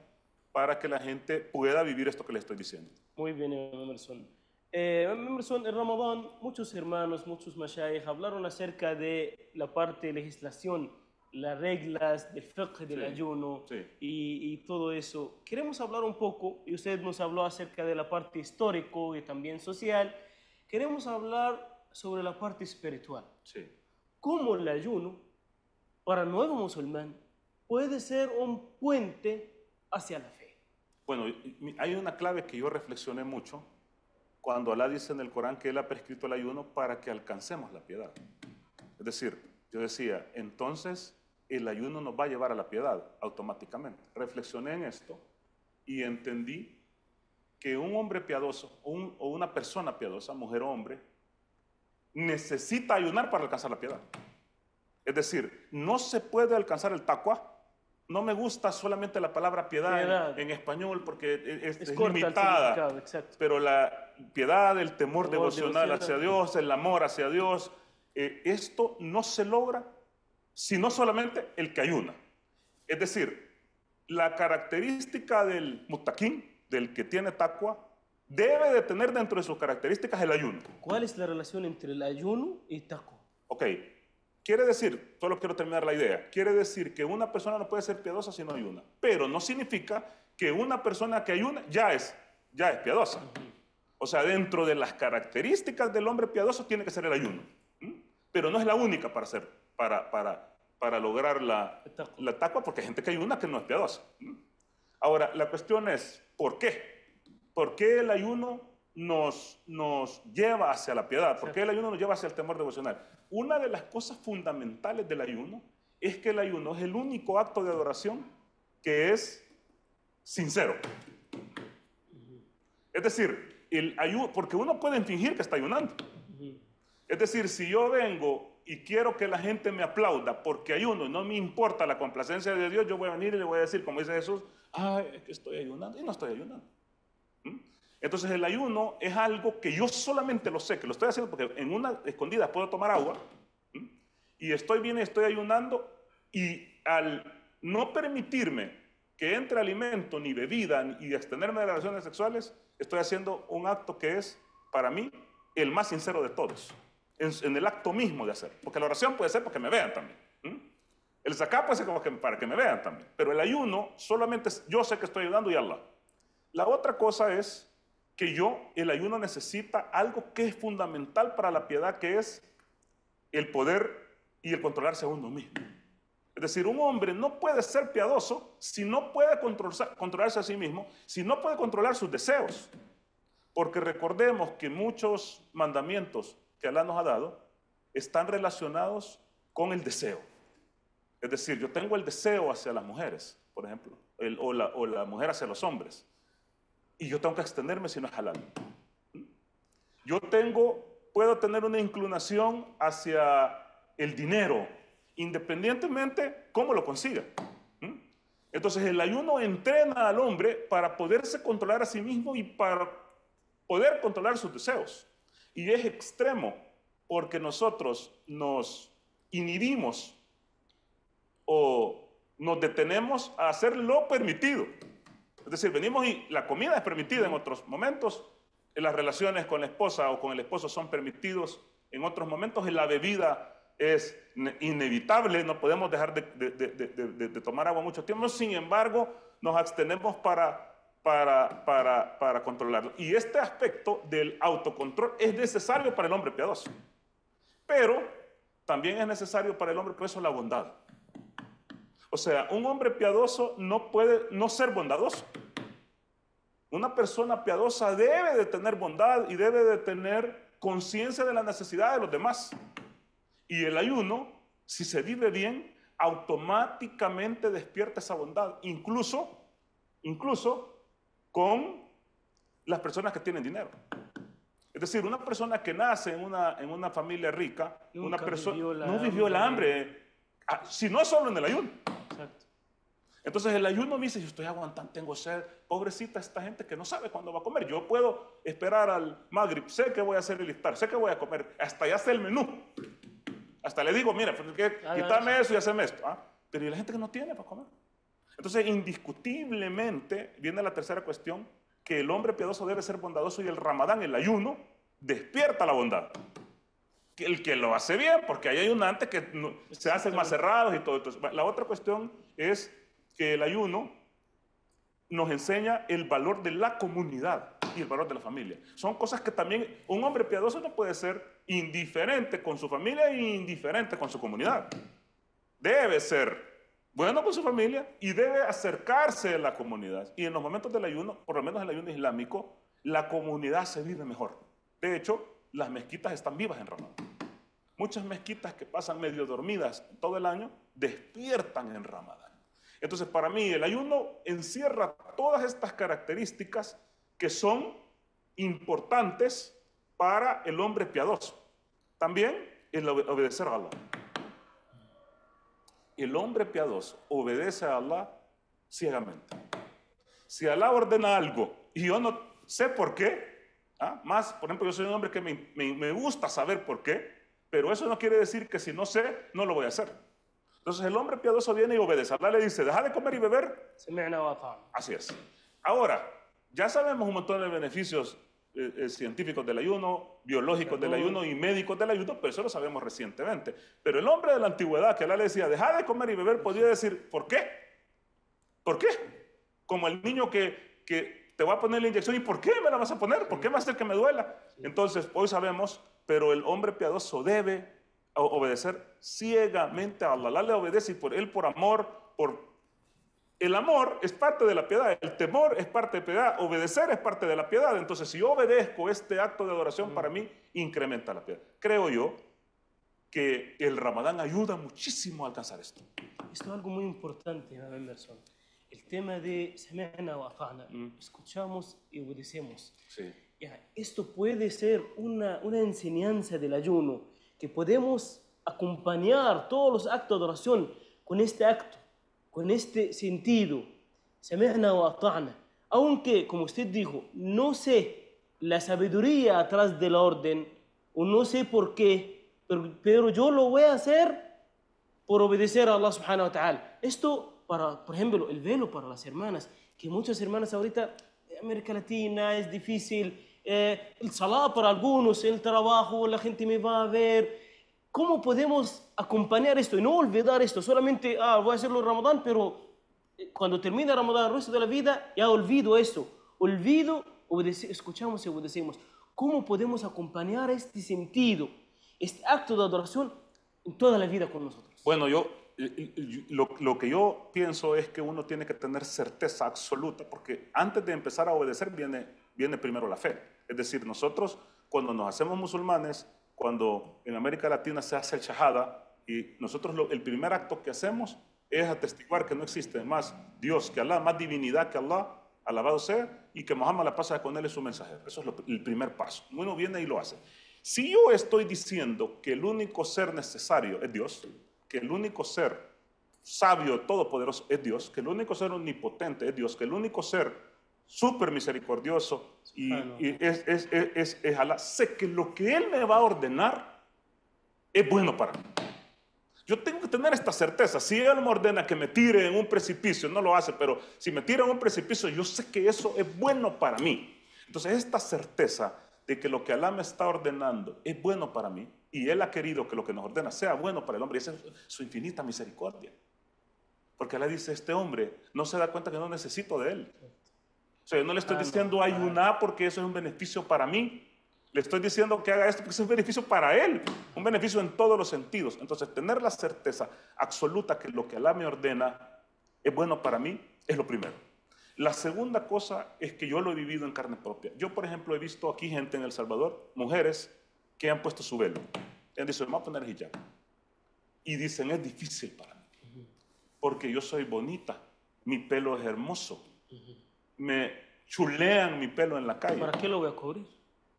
para que la gente pueda vivir esto que le estoy diciendo. Muy bien, Emerson. Emerson, en Ramadán, muchos hermanos, muchos mashayikh hablaron acerca de la parte de legislación, las reglas del fiqh del ayuno y todo eso. Queremos hablar un poco, y usted nos habló acerca de la parte histórico y también social. Queremos hablar sobre la parte espiritual. ¿Cómo el ayuno para el nuevo musulmán puede ser un puente hacia la fe? Bueno, hay una clave que yo reflexioné mucho cuando Alá dice en el Corán que Él ha prescrito el ayuno para que alcancemos la piedad. Es decir, yo decía, entonces el ayuno nos va a llevar a la piedad automáticamente. Reflexioné en esto y entendí que un hombre piadoso o una persona piadosa, mujer o hombre, necesita ayunar para alcanzar la piedad. Es decir, no se puede alcanzar el taqwa. No me gusta solamente la palabra piedad en español porque es limitada, pero la piedad, el temor devocional hacia Dios, el amor hacia Dios, esto no se logra sino solamente el que ayuna. Es decir, la característica del muttaqín, del que tiene taqwa, debe de tener dentro de sus características el ayuno. ¿Cuál es la relación entre el ayuno y taqwa? Ok. Quiere decir, solo quiero terminar la idea, quiere decir que una persona no puede ser piadosa si no ayuna, pero no significa que una persona que ayuna ya es ya es piadosa. O sea, dentro de las características del hombre piadoso tiene que ser el ayuno. Pero no es la única para lograr la taqwa, porque hay gente que ayuna que no es piadosa. Ahora, la cuestión es, ¿por qué? ¿Por qué el ayuno nos lleva hacia la piedad? ¿Por qué el ayuno nos lleva hacia el temor devocional? Una de las cosas fundamentales del ayuno es que el ayuno es el único acto de adoración que es sincero. Es decir, porque uno puede fingir que está ayunando. Es decir, si yo vengo y quiero que la gente me aplauda porque ayuno y no me importa la complacencia de Dios, yo voy a venir y le voy a decir, como dice Jesús, ay, es que estoy ayunando, y no estoy ayunando. Entonces el ayuno es algo que yo solamente lo sé, que lo estoy haciendo porque en una escondida puedo tomar agua, y estoy bien, estoy ayunando, y al no permitirme que entre alimento ni bebida y abstenerme de las relaciones sexuales, estoy haciendo un acto que es, para mí, el más sincero de todos, en el acto mismo de hacer. Porque la oración puede ser para que me vean también. El zakat puede ser para que me vean también. Pero el ayuno, solamente yo sé que estoy ayudando y Allah. La otra cosa es que el ayuno necesita algo que es fundamental para la piedad, que es el poder y el controlarse a uno mismo. Es decir, un hombre no puede ser piadoso si no puede controlarse a sí mismo, si no puede controlar sus deseos. Porque recordemos que muchos mandamientos que Alá nos ha dado están relacionados con el deseo. Es decir, yo tengo el deseo hacia las mujeres, por ejemplo, o la mujer hacia los hombres, y yo tengo que abstenerme si no es halal. Puedo tener una inclinación hacia el dinero, independientemente cómo lo consiga. Entonces el ayuno entrena al hombre para poderse controlar a sí mismo y para poder controlar sus deseos. Y es extremo porque nosotros nos inhibimos o nos detenemos a hacer lo permitido. Es decir, venimos y la comida es permitida en otros momentos, las relaciones con la esposa o con el esposo son permitidos en otros momentos, en la bebida es inevitable, no podemos dejar de tomar agua mucho tiempo, sin embargo, nos abstenemos para controlarlo. Y este aspecto del autocontrol es necesario para el hombre piadoso, pero también es necesario para el hombre piadoso la bondad. O sea, un hombre piadoso no puede no ser bondadoso. Una persona piadosa debe de tener bondad y debe de tener conciencia de la necesidad de los demás. Y el ayuno, si se vive bien, automáticamente despierta esa bondad, incluso con las personas que tienen dinero. Es decir, una persona que nace en una familia rica, no vivió el hambre, si no es solo en el ayuno. Exacto. Entonces el ayuno me dice, yo estoy aguantando, tengo sed, pobrecita esta gente que no sabe cuándo va a comer. Yo puedo esperar al Maghrib, sé que voy a hacer el iftar, sé que voy a comer, hasta ya sé el menú. Hasta le digo, mira, quítame eso y haceme esto. Pero ¿y la gente que no tiene para comer? Entonces, indiscutiblemente, viene la tercera cuestión, que el hombre piadoso debe ser bondadoso y el Ramadán, el ayuno, despierta la bondad. El que lo hace bien, porque hay ayunantes que se hacen más cerrados y todo. Entonces, la otra cuestión es que el ayuno nos enseña el valor de la comunidad y el valor de la familia. Son cosas que también un hombre piadoso no puede ser indiferente con su familia e indiferente con su comunidad. Debe ser bueno con su familia y debe acercarse a la comunidad. Y en los momentos del ayuno, por lo menos en el ayuno islámico, la comunidad se vive mejor. De hecho, las mezquitas están vivas en Ramadán. Muchas mezquitas que pasan medio dormidas todo el año despiertan en Ramadán. Entonces, para mí, el ayuno encierra todas estas características que son importantes para el hombre piadoso. También el obedecer a Allah. El hombre piadoso obedece a Allah ciegamente. Si Allah ordena algo y yo no sé por qué, más, por ejemplo, yo soy un hombre que me gusta saber por qué, pero eso no quiere decir que si no sé, no lo voy a hacer. Entonces el hombre piadoso viene y obedece. Allah le dice, deja de comer y beber. Así es. Ahora, ya sabemos un montón de beneficios científicos del ayuno, biológicos del ayuno y médicos del ayuno, pero eso lo sabemos recientemente. Pero el hombre de la antigüedad que Allah le decía, deja de comer y beber, podía decir, ¿por qué? ¿Por qué? Como el niño que te voy a poner la inyección. ¿Y por qué me la vas a poner? ¿Por qué va a hacer que me duela? Entonces, hoy sabemos, pero el hombre piadoso debe obedecer ciegamente a Allah. Allah le obedece y por él, por amor, el amor es parte de la piedad, el temor es parte de piedad, obedecer es parte de la piedad. Entonces, si yo obedezco, este acto de adoración para mí incrementa la piedad. Creo yo que el Ramadán ayuda muchísimo a alcanzar esto. Esto es algo muy importante, Emerson. El tema de sami'na wa ata'na. Escuchamos y obedecemos. Sí. Ya, esto puede ser una enseñanza del ayuno, que podemos acompañar todos los actos de adoración con este acto, con este sentido. Sami'na wa ata'na. Aunque, como usted dijo, no sé la sabiduría atrás de la orden, o no sé por qué, pero yo lo voy a hacer por obedecer a Allah subhanahu wa ta'ala. Esto, por ejemplo, el velo para las hermanas, que muchas hermanas ahorita, en América Latina es difícil, el salah para algunos, el trabajo, la gente me va a ver. ¿Cómo podemos acompañar esto y no olvidar esto? Solamente, voy a hacerlo en Ramadán, pero cuando termina Ramadán, el resto de la vida, ya olvido esto. Olvido, escuchamos y obedecemos. ¿Cómo podemos acompañar este sentido, este acto de adoración en toda la vida con nosotros? Bueno, lo que yo pienso es que uno tiene que tener certeza absoluta, porque antes de empezar a obedecer viene primero la fe. Es decir, nosotros cuando nos hacemos musulmanes, cuando en América Latina se hace el shahada, y nosotros el primer acto que hacemos es atestiguar que no existe más Dios que Allah, más divinidad que Allah, alabado sea, y que Muhammad, la paz sea con él, es su mensajero. Eso es el primer paso. Uno viene y lo hace. Si yo estoy diciendo que el único ser necesario es Dios, que el único ser sabio, todopoderoso es Dios, que el único ser omnipotente es Dios, que el único ser súper misericordioso es Allah, sé que lo que Él me va a ordenar es bueno para mí. Yo tengo que tener esta certeza. Si Él me ordena que me tire en un precipicio, no lo hace, pero si me tira en un precipicio, yo sé que eso es bueno para mí. Entonces, esta certeza de que lo que Allah me está ordenando es bueno para mí, y Él ha querido que lo que nos ordena sea bueno para el hombre, y esa es su infinita misericordia. Porque Allah dice, este hombre no se da cuenta que no necesito de Él. O sea, yo no le estoy diciendo ayunar porque eso es un beneficio para mí. Le estoy diciendo que haga esto porque es un beneficio para Él, un beneficio en todos los sentidos. Entonces, tener la certeza absoluta que lo que Allah me ordena es bueno para mí es lo primero. La segunda cosa es que yo lo he vivido en carne propia. Yo, por ejemplo, he visto aquí gente en El Salvador, mujeres que han puesto su velo. Han dicho, me voy a poner hijab. Y dicen, es difícil para mí, porque yo soy bonita, mi pelo es hermoso. Me chulean mi pelo en la calle. ¿Para qué lo voy a cubrir?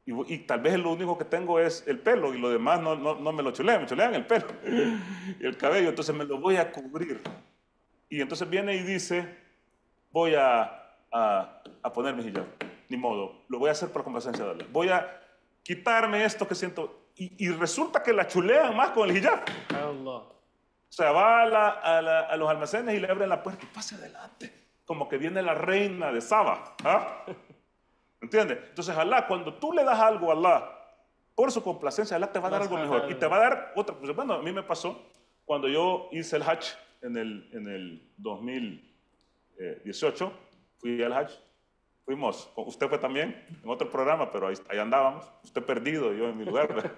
Y tal vez lo único que tengo es el pelo y lo demás no me lo chulean, me chulean el pelo y el cabello, entonces me lo voy a cubrir. Y entonces viene y dice, voy a ponerme hijab, ni modo, lo voy a hacer por complacencia de Allah. Voy a quitarme esto que siento. Y resulta que la chulean más con el hijab. Allah. O sea, va a los almacenes y le abren la puerta y pase adelante, como que viene la reina de Saba. ¿Entiendes? Entonces Allah, cuando tú le das algo a Allah por su complacencia, Allah te va a dar algo mejor y te va a dar otra. Pues, bueno, a mí me pasó cuando yo hice el Hajj en el 2018, fui al Hajj, fuimos, usted fue también en otro programa, pero ahí andábamos, usted perdido, yo en mi lugar.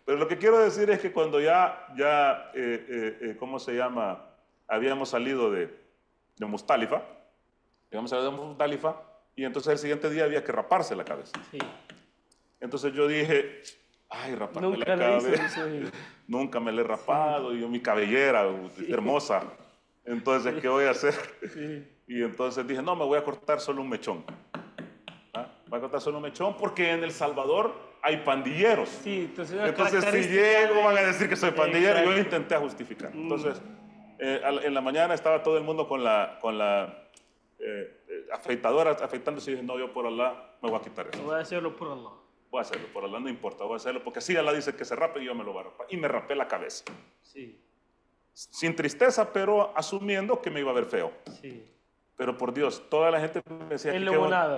Pero lo que quiero decir es que cuando ¿cómo se llama? Habíamos salido de Muzdalifa, y entonces el siguiente día había que raparse la cabeza. Sí. Entonces yo dije, ay, raparme la cabeza. Nunca me la he rapado, y yo mi cabellera hermosa. Entonces, ¿qué voy a hacer? Sí. Y entonces dije, no, me voy a cortar solo un mechón. Voy a cortar solo un mechón porque en El Salvador hay pandilleros. Sí, entonces si llego van a decir que soy pandillero. Yo intenté justificar. Entonces, en la mañana estaba todo el mundo con la afeitadora afeitándose y dije, no, yo por Allah me voy a quitar eso. Voy a hacerlo por Allah. Voy a hacerlo por Allah, no importa, voy a hacerlo porque si Allah dice que se rape, yo me lo voy a rapar. Y me rapé la cabeza. Sí. Sin tristeza, pero asumiendo que me iba a ver feo. Sí. Pero por Dios, toda la gente me decía,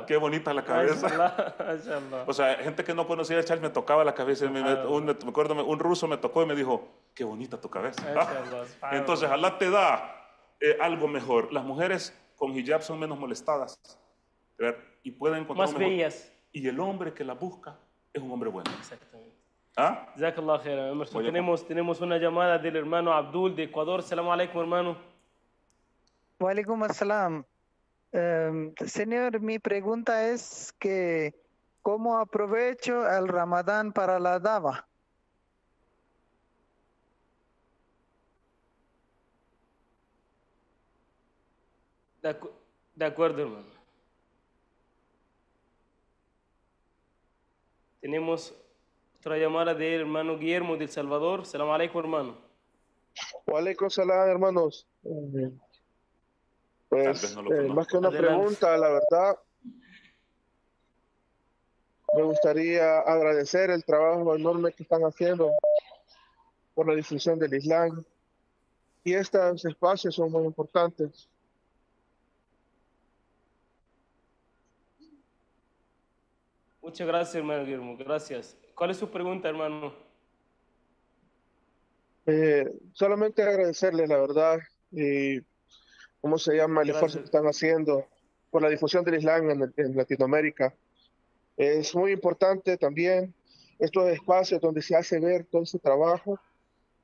qué bonita la cabeza. O sea, gente que no conocía a Charles me tocaba la cabeza. Me acuerdo, un ruso me tocó y me dijo, qué bonita tu cabeza. Entonces, Allah te da algo mejor. Las mujeres con hijab son menos molestadas. y puede encontrar Más un mejor. bellas. Y el hombre que la busca es un hombre bueno. Exactamente. ¿Ah? Jazakallah khairan, Emerson. Oye, Tenemos una llamada del hermano Abdul de Ecuador. Salam alaikum, hermano. Walaikum assalam. Señor, mi pregunta es que ¿cómo aprovecho el Ramadán para la dava? De acuerdo, hermano. Tenemos otra llamada del hermano Guillermo de El Salvador. Salam alaikum, hermano. Walaikum salam, hermanos. Tal Pues, vez no lo conozco. más que una Adelante. pregunta, la verdad, me gustaría agradecer el trabajo enorme que están haciendo por la difusión del Islam. Y estos espacios son muy importantes. Muchas gracias, hermano Guillermo. Gracias. ¿Cuál es su pregunta, hermano? Solamente agradecerles, la verdad, y cómo se llama el esfuerzo que están haciendo por la difusión del Islam en Latinoamérica. Es muy importante también estos espacios donde se hace ver todo ese trabajo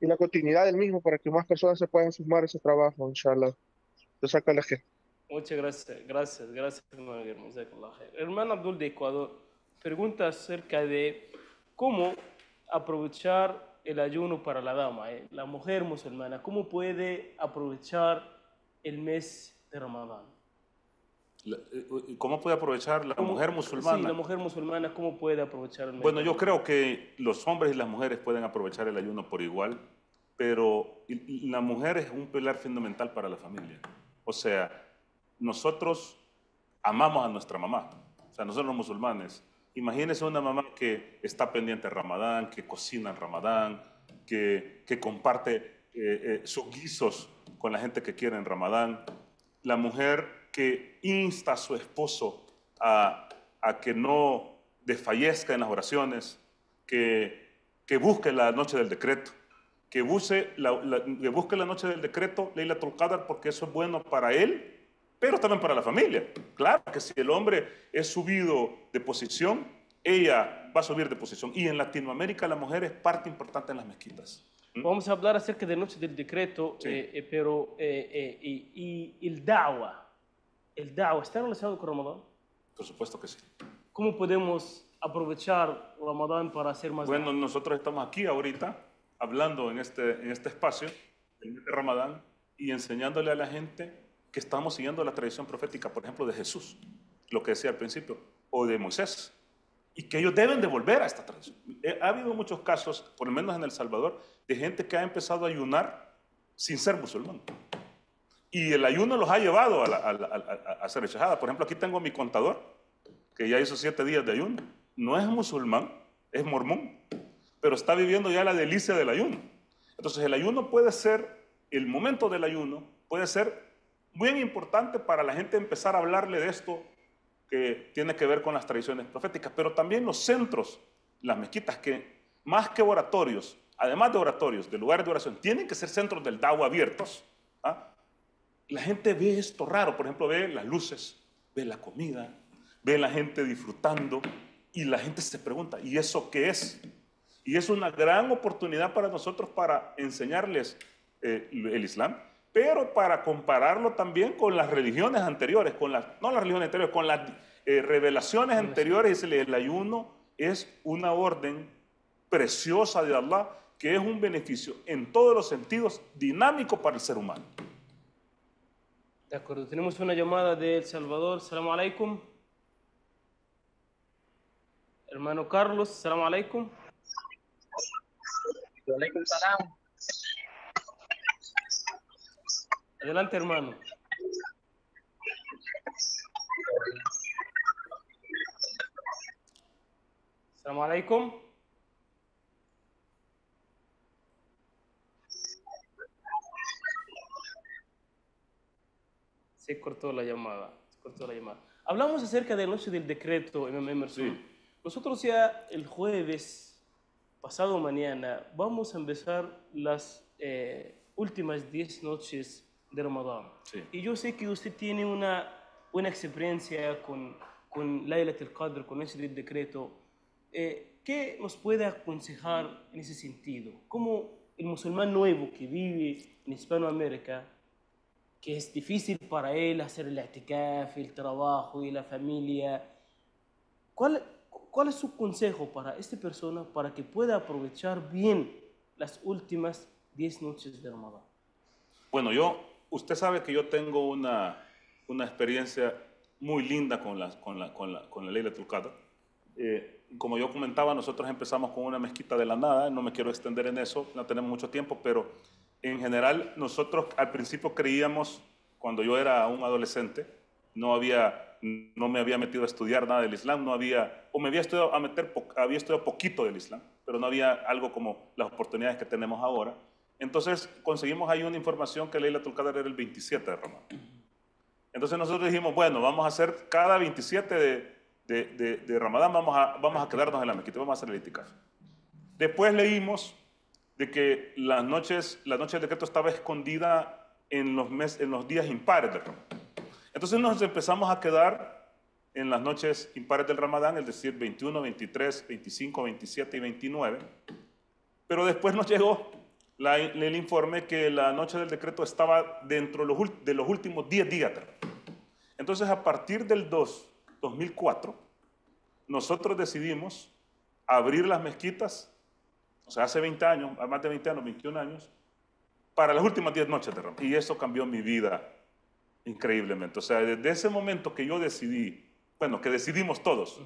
y la continuidad del mismo para que más personas se puedan sumar a ese trabajo, inshallah. Jazakallah la gente. Muchas gracias, hermano Guillermo. Jazakallah khair. Hermano Abdul de Ecuador pregunta acerca de cómo aprovechar el ayuno para la dama, la mujer musulmana. ¿Cómo puede aprovechar el mes de Ramadán? ¿Cómo puede aprovechar la mujer musulmana? Sí, la mujer musulmana, ¿cómo puede aprovechar el mes? Bueno, yo creo que los hombres y las mujeres pueden aprovechar el ayuno por igual, pero la mujer es un pilar fundamental para la familia. O sea, nosotros amamos a nuestra mamá, o sea, nosotros los musulmanes. Imagínense una mamá que está pendiente de Ramadán, que cocina en Ramadán, que comparte sus guisos con la gente que quiere en Ramadán. La mujer que insta a su esposo a que no desfallezca en las oraciones, que busque la noche del decreto, que busque la noche del decreto, Laylatul Qadr, porque eso es bueno para él, pero también para la familia. Claro que si el hombre es subido de posición, ella va a subir de posición. Y en Latinoamérica la mujer es parte importante en las mezquitas. Vamos a hablar acerca de noche del decreto, Sí. pero y el da'wah ¿está relacionado con Ramadán? Por supuesto que sí. ¿Cómo podemos aprovechar Ramadán para hacer más Bueno, da'wah? nosotros estamos aquí ahorita hablando en este espacio del mes de Ramadán y enseñándole a la gente que estamos siguiendo la tradición profética, por ejemplo, de Jesús, lo que decía al principio, o de Moisés, y que ellos deben de volver a esta tradición. Ha habido muchos casos, por lo menos en El Salvador, de gente que ha empezado a ayunar sin ser musulmán. Y el ayuno los ha llevado a hacer shahada. Por ejemplo, aquí tengo a mi contador, que ya hizo 7 días de ayuno. No es musulmán, es mormón, pero está viviendo ya la delicia del ayuno. Entonces, el ayuno puede ser, el momento del ayuno puede ser muy importante para la gente empezar a hablarle de esto que tiene que ver con las tradiciones proféticas, pero también los centros, las mezquitas, que más que oratorios, además de oratorios, de lugares de oración, tienen que ser centros del da'wah abiertos. ¿Ah? La gente ve esto raro, por ejemplo, ve las luces, ve la comida, ve la gente disfrutando y la gente se pregunta, ¿y eso qué es? Y es una gran oportunidad para nosotros para enseñarles el Islam, pero para compararlo también con las religiones anteriores, no las religiones anteriores, con las revelaciones anteriores. El ayuno es una orden preciosa de Allah, que es un beneficio en todos los sentidos dinámico para el ser humano. De acuerdo, tenemos una llamada de El Salvador. Salam alaikum. Hermano Carlos, salam alaikum. Walaikum salam. Adelante, hermano. Salam alaikum. Se cortó la llamada. Hablamos acerca de la noche del decreto, Imam Emerson. Sí. Nosotros ya el jueves, pasado mañana, vamos a empezar las últimas 10 noches de Ramadán. Sí. Y yo sé que usted tiene una experiencia con con Laylat al-Qadr, con ese decreto, ¿qué nos puede aconsejar en ese sentido? ¿Cómo el musulmán nuevo que vive en Hispanoamérica, que es difícil para él hacer el i'tikaf, el trabajo y la familia, ¿cuál es su consejo para esta persona para que pueda aprovechar bien las últimas 10 noches de Ramadán? Bueno, usted sabe que yo tengo una experiencia muy linda con la Laylatul Qadr. Como yo comentaba, nosotros empezamos con una mezquita de la nada, no me quiero extender en eso, no tenemos mucho tiempo, pero en general nosotros al principio creíamos, cuando yo era un adolescente, no me había metido a estudiar nada del Islam, me había estudiado poquito del Islam, pero no había algo como las oportunidades que tenemos ahora. Entonces conseguimos ahí una información que Laylatul Qadr era el 27 de Ramadán. Entonces nosotros dijimos, bueno, vamos a hacer cada 27 de Ramadán, vamos a quedarnos en la mezquita, vamos a hacer el itikaf. Después leímos de que la noche del decreto estaba escondida en los días impares del Ramadán. Entonces nos empezamos a quedar en las noches impares del Ramadán, es decir, 21, 23, 25, 27 y 29. Pero después nos llegó el informe que la noche del decreto estaba dentro de los últimos 10 días. Entonces, a partir del 2004, nosotros decidimos abrir las mezquitas, o sea, hace 20 años, más de 20 años, 21 años, para las últimas 10 noches de Ramadán. Y eso cambió mi vida increíblemente. O sea, desde ese momento que yo decidí, bueno, que decidimos todos,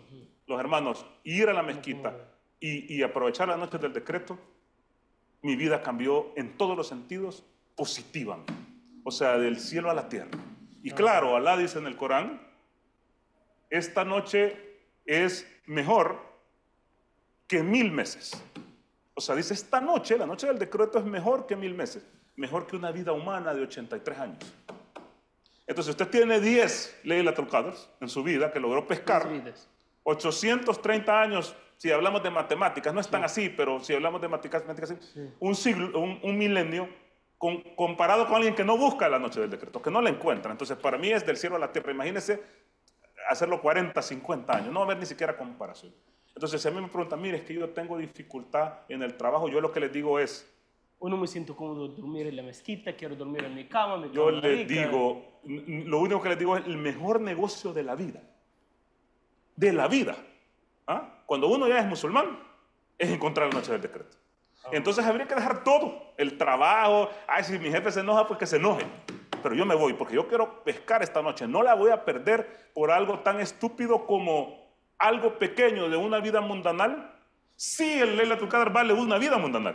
los hermanos, ir a la mezquita y aprovechar las noches del decreto, mi vida cambió en todos los sentidos positivamente. O sea, del cielo a la tierra. Y claro, Alá dice en el Corán, esta noche es mejor que 1000 meses. O sea, dice, esta noche, la noche del decreto es mejor que 1000 meses. Mejor que una vida humana de 83 años. Entonces, usted tiene 10 Laylatul Qadr en su vida que logró pescar. 830 años, si hablamos de matemáticas, no es tan así, pero si hablamos de matemáticas, un siglo, un milenio, comparado con alguien que no busca la noche del decreto, que no la encuentra. Entonces, para mí es del cielo a la tierra. Imagínese hacerlo 40, 50 años, no va a haber ni siquiera comparación. Entonces, si a mí me preguntan, mire, es que yo tengo dificultad en el trabajo, yo lo que les digo es, no me siento cómodo dormir en la mezquita, quiero dormir en mi cama. Yo les digo, lo único que les digo es el mejor negocio de la vida. De la vida. ¿Ah? Cuando uno ya es musulmán, es encontrar la noche del decreto. Entonces habría que dejar todo, el trabajo. Ay, si mi jefe se enoja, pues que se enoje. Pero yo me voy porque yo quiero pescar esta noche. No la voy a perder por algo tan estúpido como algo pequeño de una vida mundanal. Sí, el Laylatul Qadr vale una vida mundanal.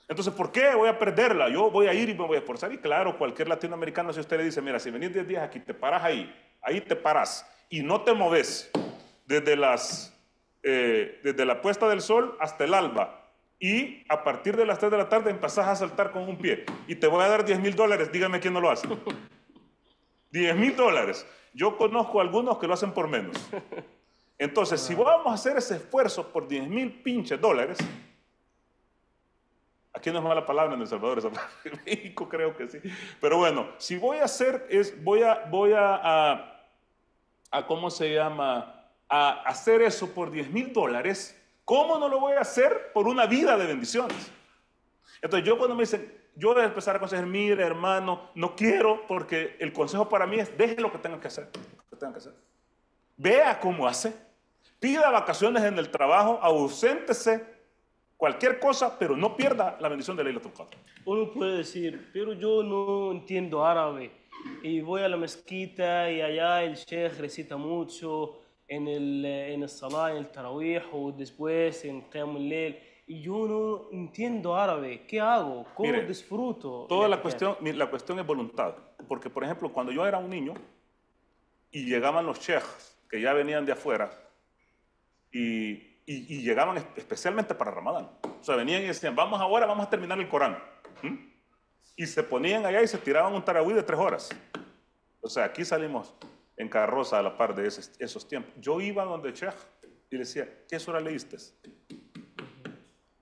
Entonces, ¿por qué voy a perderla? Yo voy a ir y me voy a esforzar. Y claro, cualquier latinoamericano, si usted le dice, mira, si venís 10 días aquí, te paras ahí te paras y no te moves desde la puesta del sol hasta el alba. Y a partir de las 3 de la tarde empezás a saltar con un pie. Y te voy a dar $10,000, dígame quién no lo hace. $10,000. Yo conozco a algunos que lo hacen por menos. Entonces, si vamos a hacer ese esfuerzo por $10,000 pinches dólares, aquí no es mala palabra en El Salvador, en México creo que sí. Pero bueno, si voy a hacer, ¿cómo se llama? A hacer eso por $10,000, ¿cómo no lo voy a hacer por una vida de bendiciones? Entonces yo cuando me dicen, yo voy a empezar a aconsejar, mire hermano, no quiero, porque el consejo para mí es, deje lo que tengan que hacer. Vea cómo hace, pida vacaciones en el trabajo, auséntese, cualquier cosa, pero no pierda la bendición de Laylatul Qadr. Uno puede decir, pero yo no entiendo árabe y voy a la mezquita y allá el sheikh recita mucho en el salah, en el tarawih o después en Qiyam al-Layl y yo no entiendo árabe. ¿Qué hago? ¿Cómo disfruto? Toda la cuestión es voluntad. Porque, por ejemplo, cuando yo era un niño y llegaban los sheikhs que ya venían de afuera y llegaban especialmente para Ramadán. O sea, venían y decían, vamos a terminar el Corán. Y se ponían allá y se tiraban un tarawí de 3 horas. O sea, aquí salimos en carroza a la par de esos tiempos. Yo iba donde el sheikh y le decía, ¿qué sura leíste?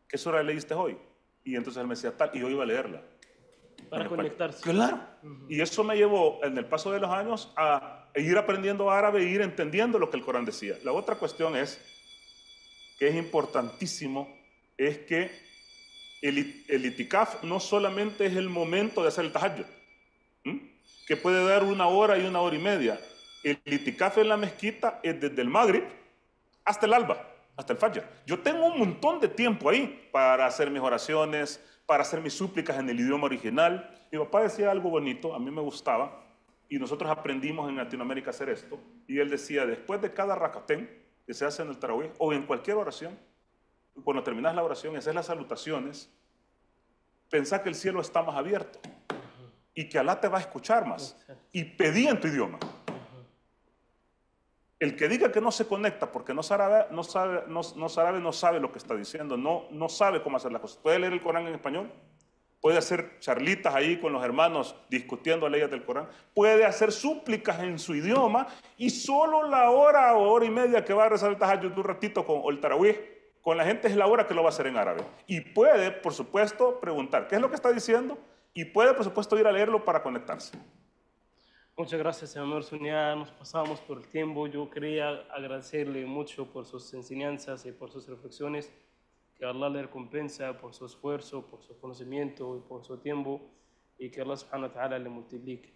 ¿Qué sura leíste hoy? Y entonces él me decía tal, y yo iba a leerla. Para conectarse. Claro. Y eso me llevó, en el paso de los años, a e ir aprendiendo árabe e ir entendiendo lo que el Corán decía. La otra cuestión es, que es importantísimo, es que el itikaf no solamente es el momento de hacer el tahajjud, que puede dar 1 hora y 1 hora y media. El itikaf en la mezquita es desde el Maghrib hasta el alba, hasta el Fajr. Yo tengo un montón de tiempo ahí para hacer mis oraciones, para hacer mis súplicas en el idioma original. Mi papá decía algo bonito, a mí me gustaba, y nosotros aprendimos en Latinoamérica a hacer esto, y él decía, después de cada rakatén que se hace en el tarawih, o en cualquier oración, cuando terminas la oración y haces las salutaciones, pensá que el cielo está más abierto, y que Alá te va a escuchar más, y pedí en tu idioma. El que diga que no se conecta porque no sabe lo que está diciendo, no sabe cómo hacer las cosas. Puede leer el Corán en español, puede hacer charlitas ahí con los hermanos discutiendo leyes del Corán, puede hacer súplicas en su idioma, y solo la hora o hora y media que va a rezar el tahajjud un ratito o el tarawih con la gente es la hora que lo va a hacer en árabe. Y puede, por supuesto, preguntar qué es lo que está diciendo, y puede, por supuesto, ir a leerlo para conectarse. Muchas gracias, señor Zunia. Nos pasamos por el tiempo. Yo quería agradecerle mucho por sus enseñanzas y por sus reflexiones. Que Allah le recompensa por su esfuerzo, por su conocimiento y por su tiempo, y que Allah subhanahu wa ta'ala le multiplique.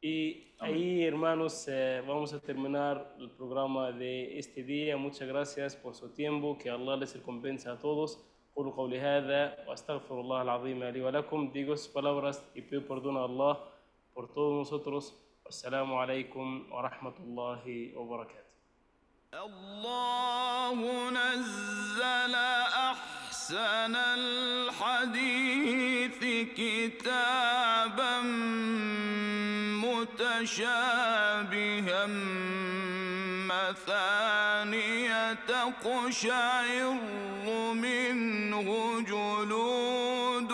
Y ahí, hermanos, vamos a terminar el programa de este día. Muchas gracias por su tiempo. Que Allah les recompensa a todos. قولوا قولي هذا واستغفر الله العظيم لي ولكم. Digo sus palabras y pido perdón a Allah por todos nosotros. Assalamu alaikum wa rahmatullahi wa barakatuh. الله نزل أحسن الحديث كتابا متشابها مثانية تقشعر منه جلود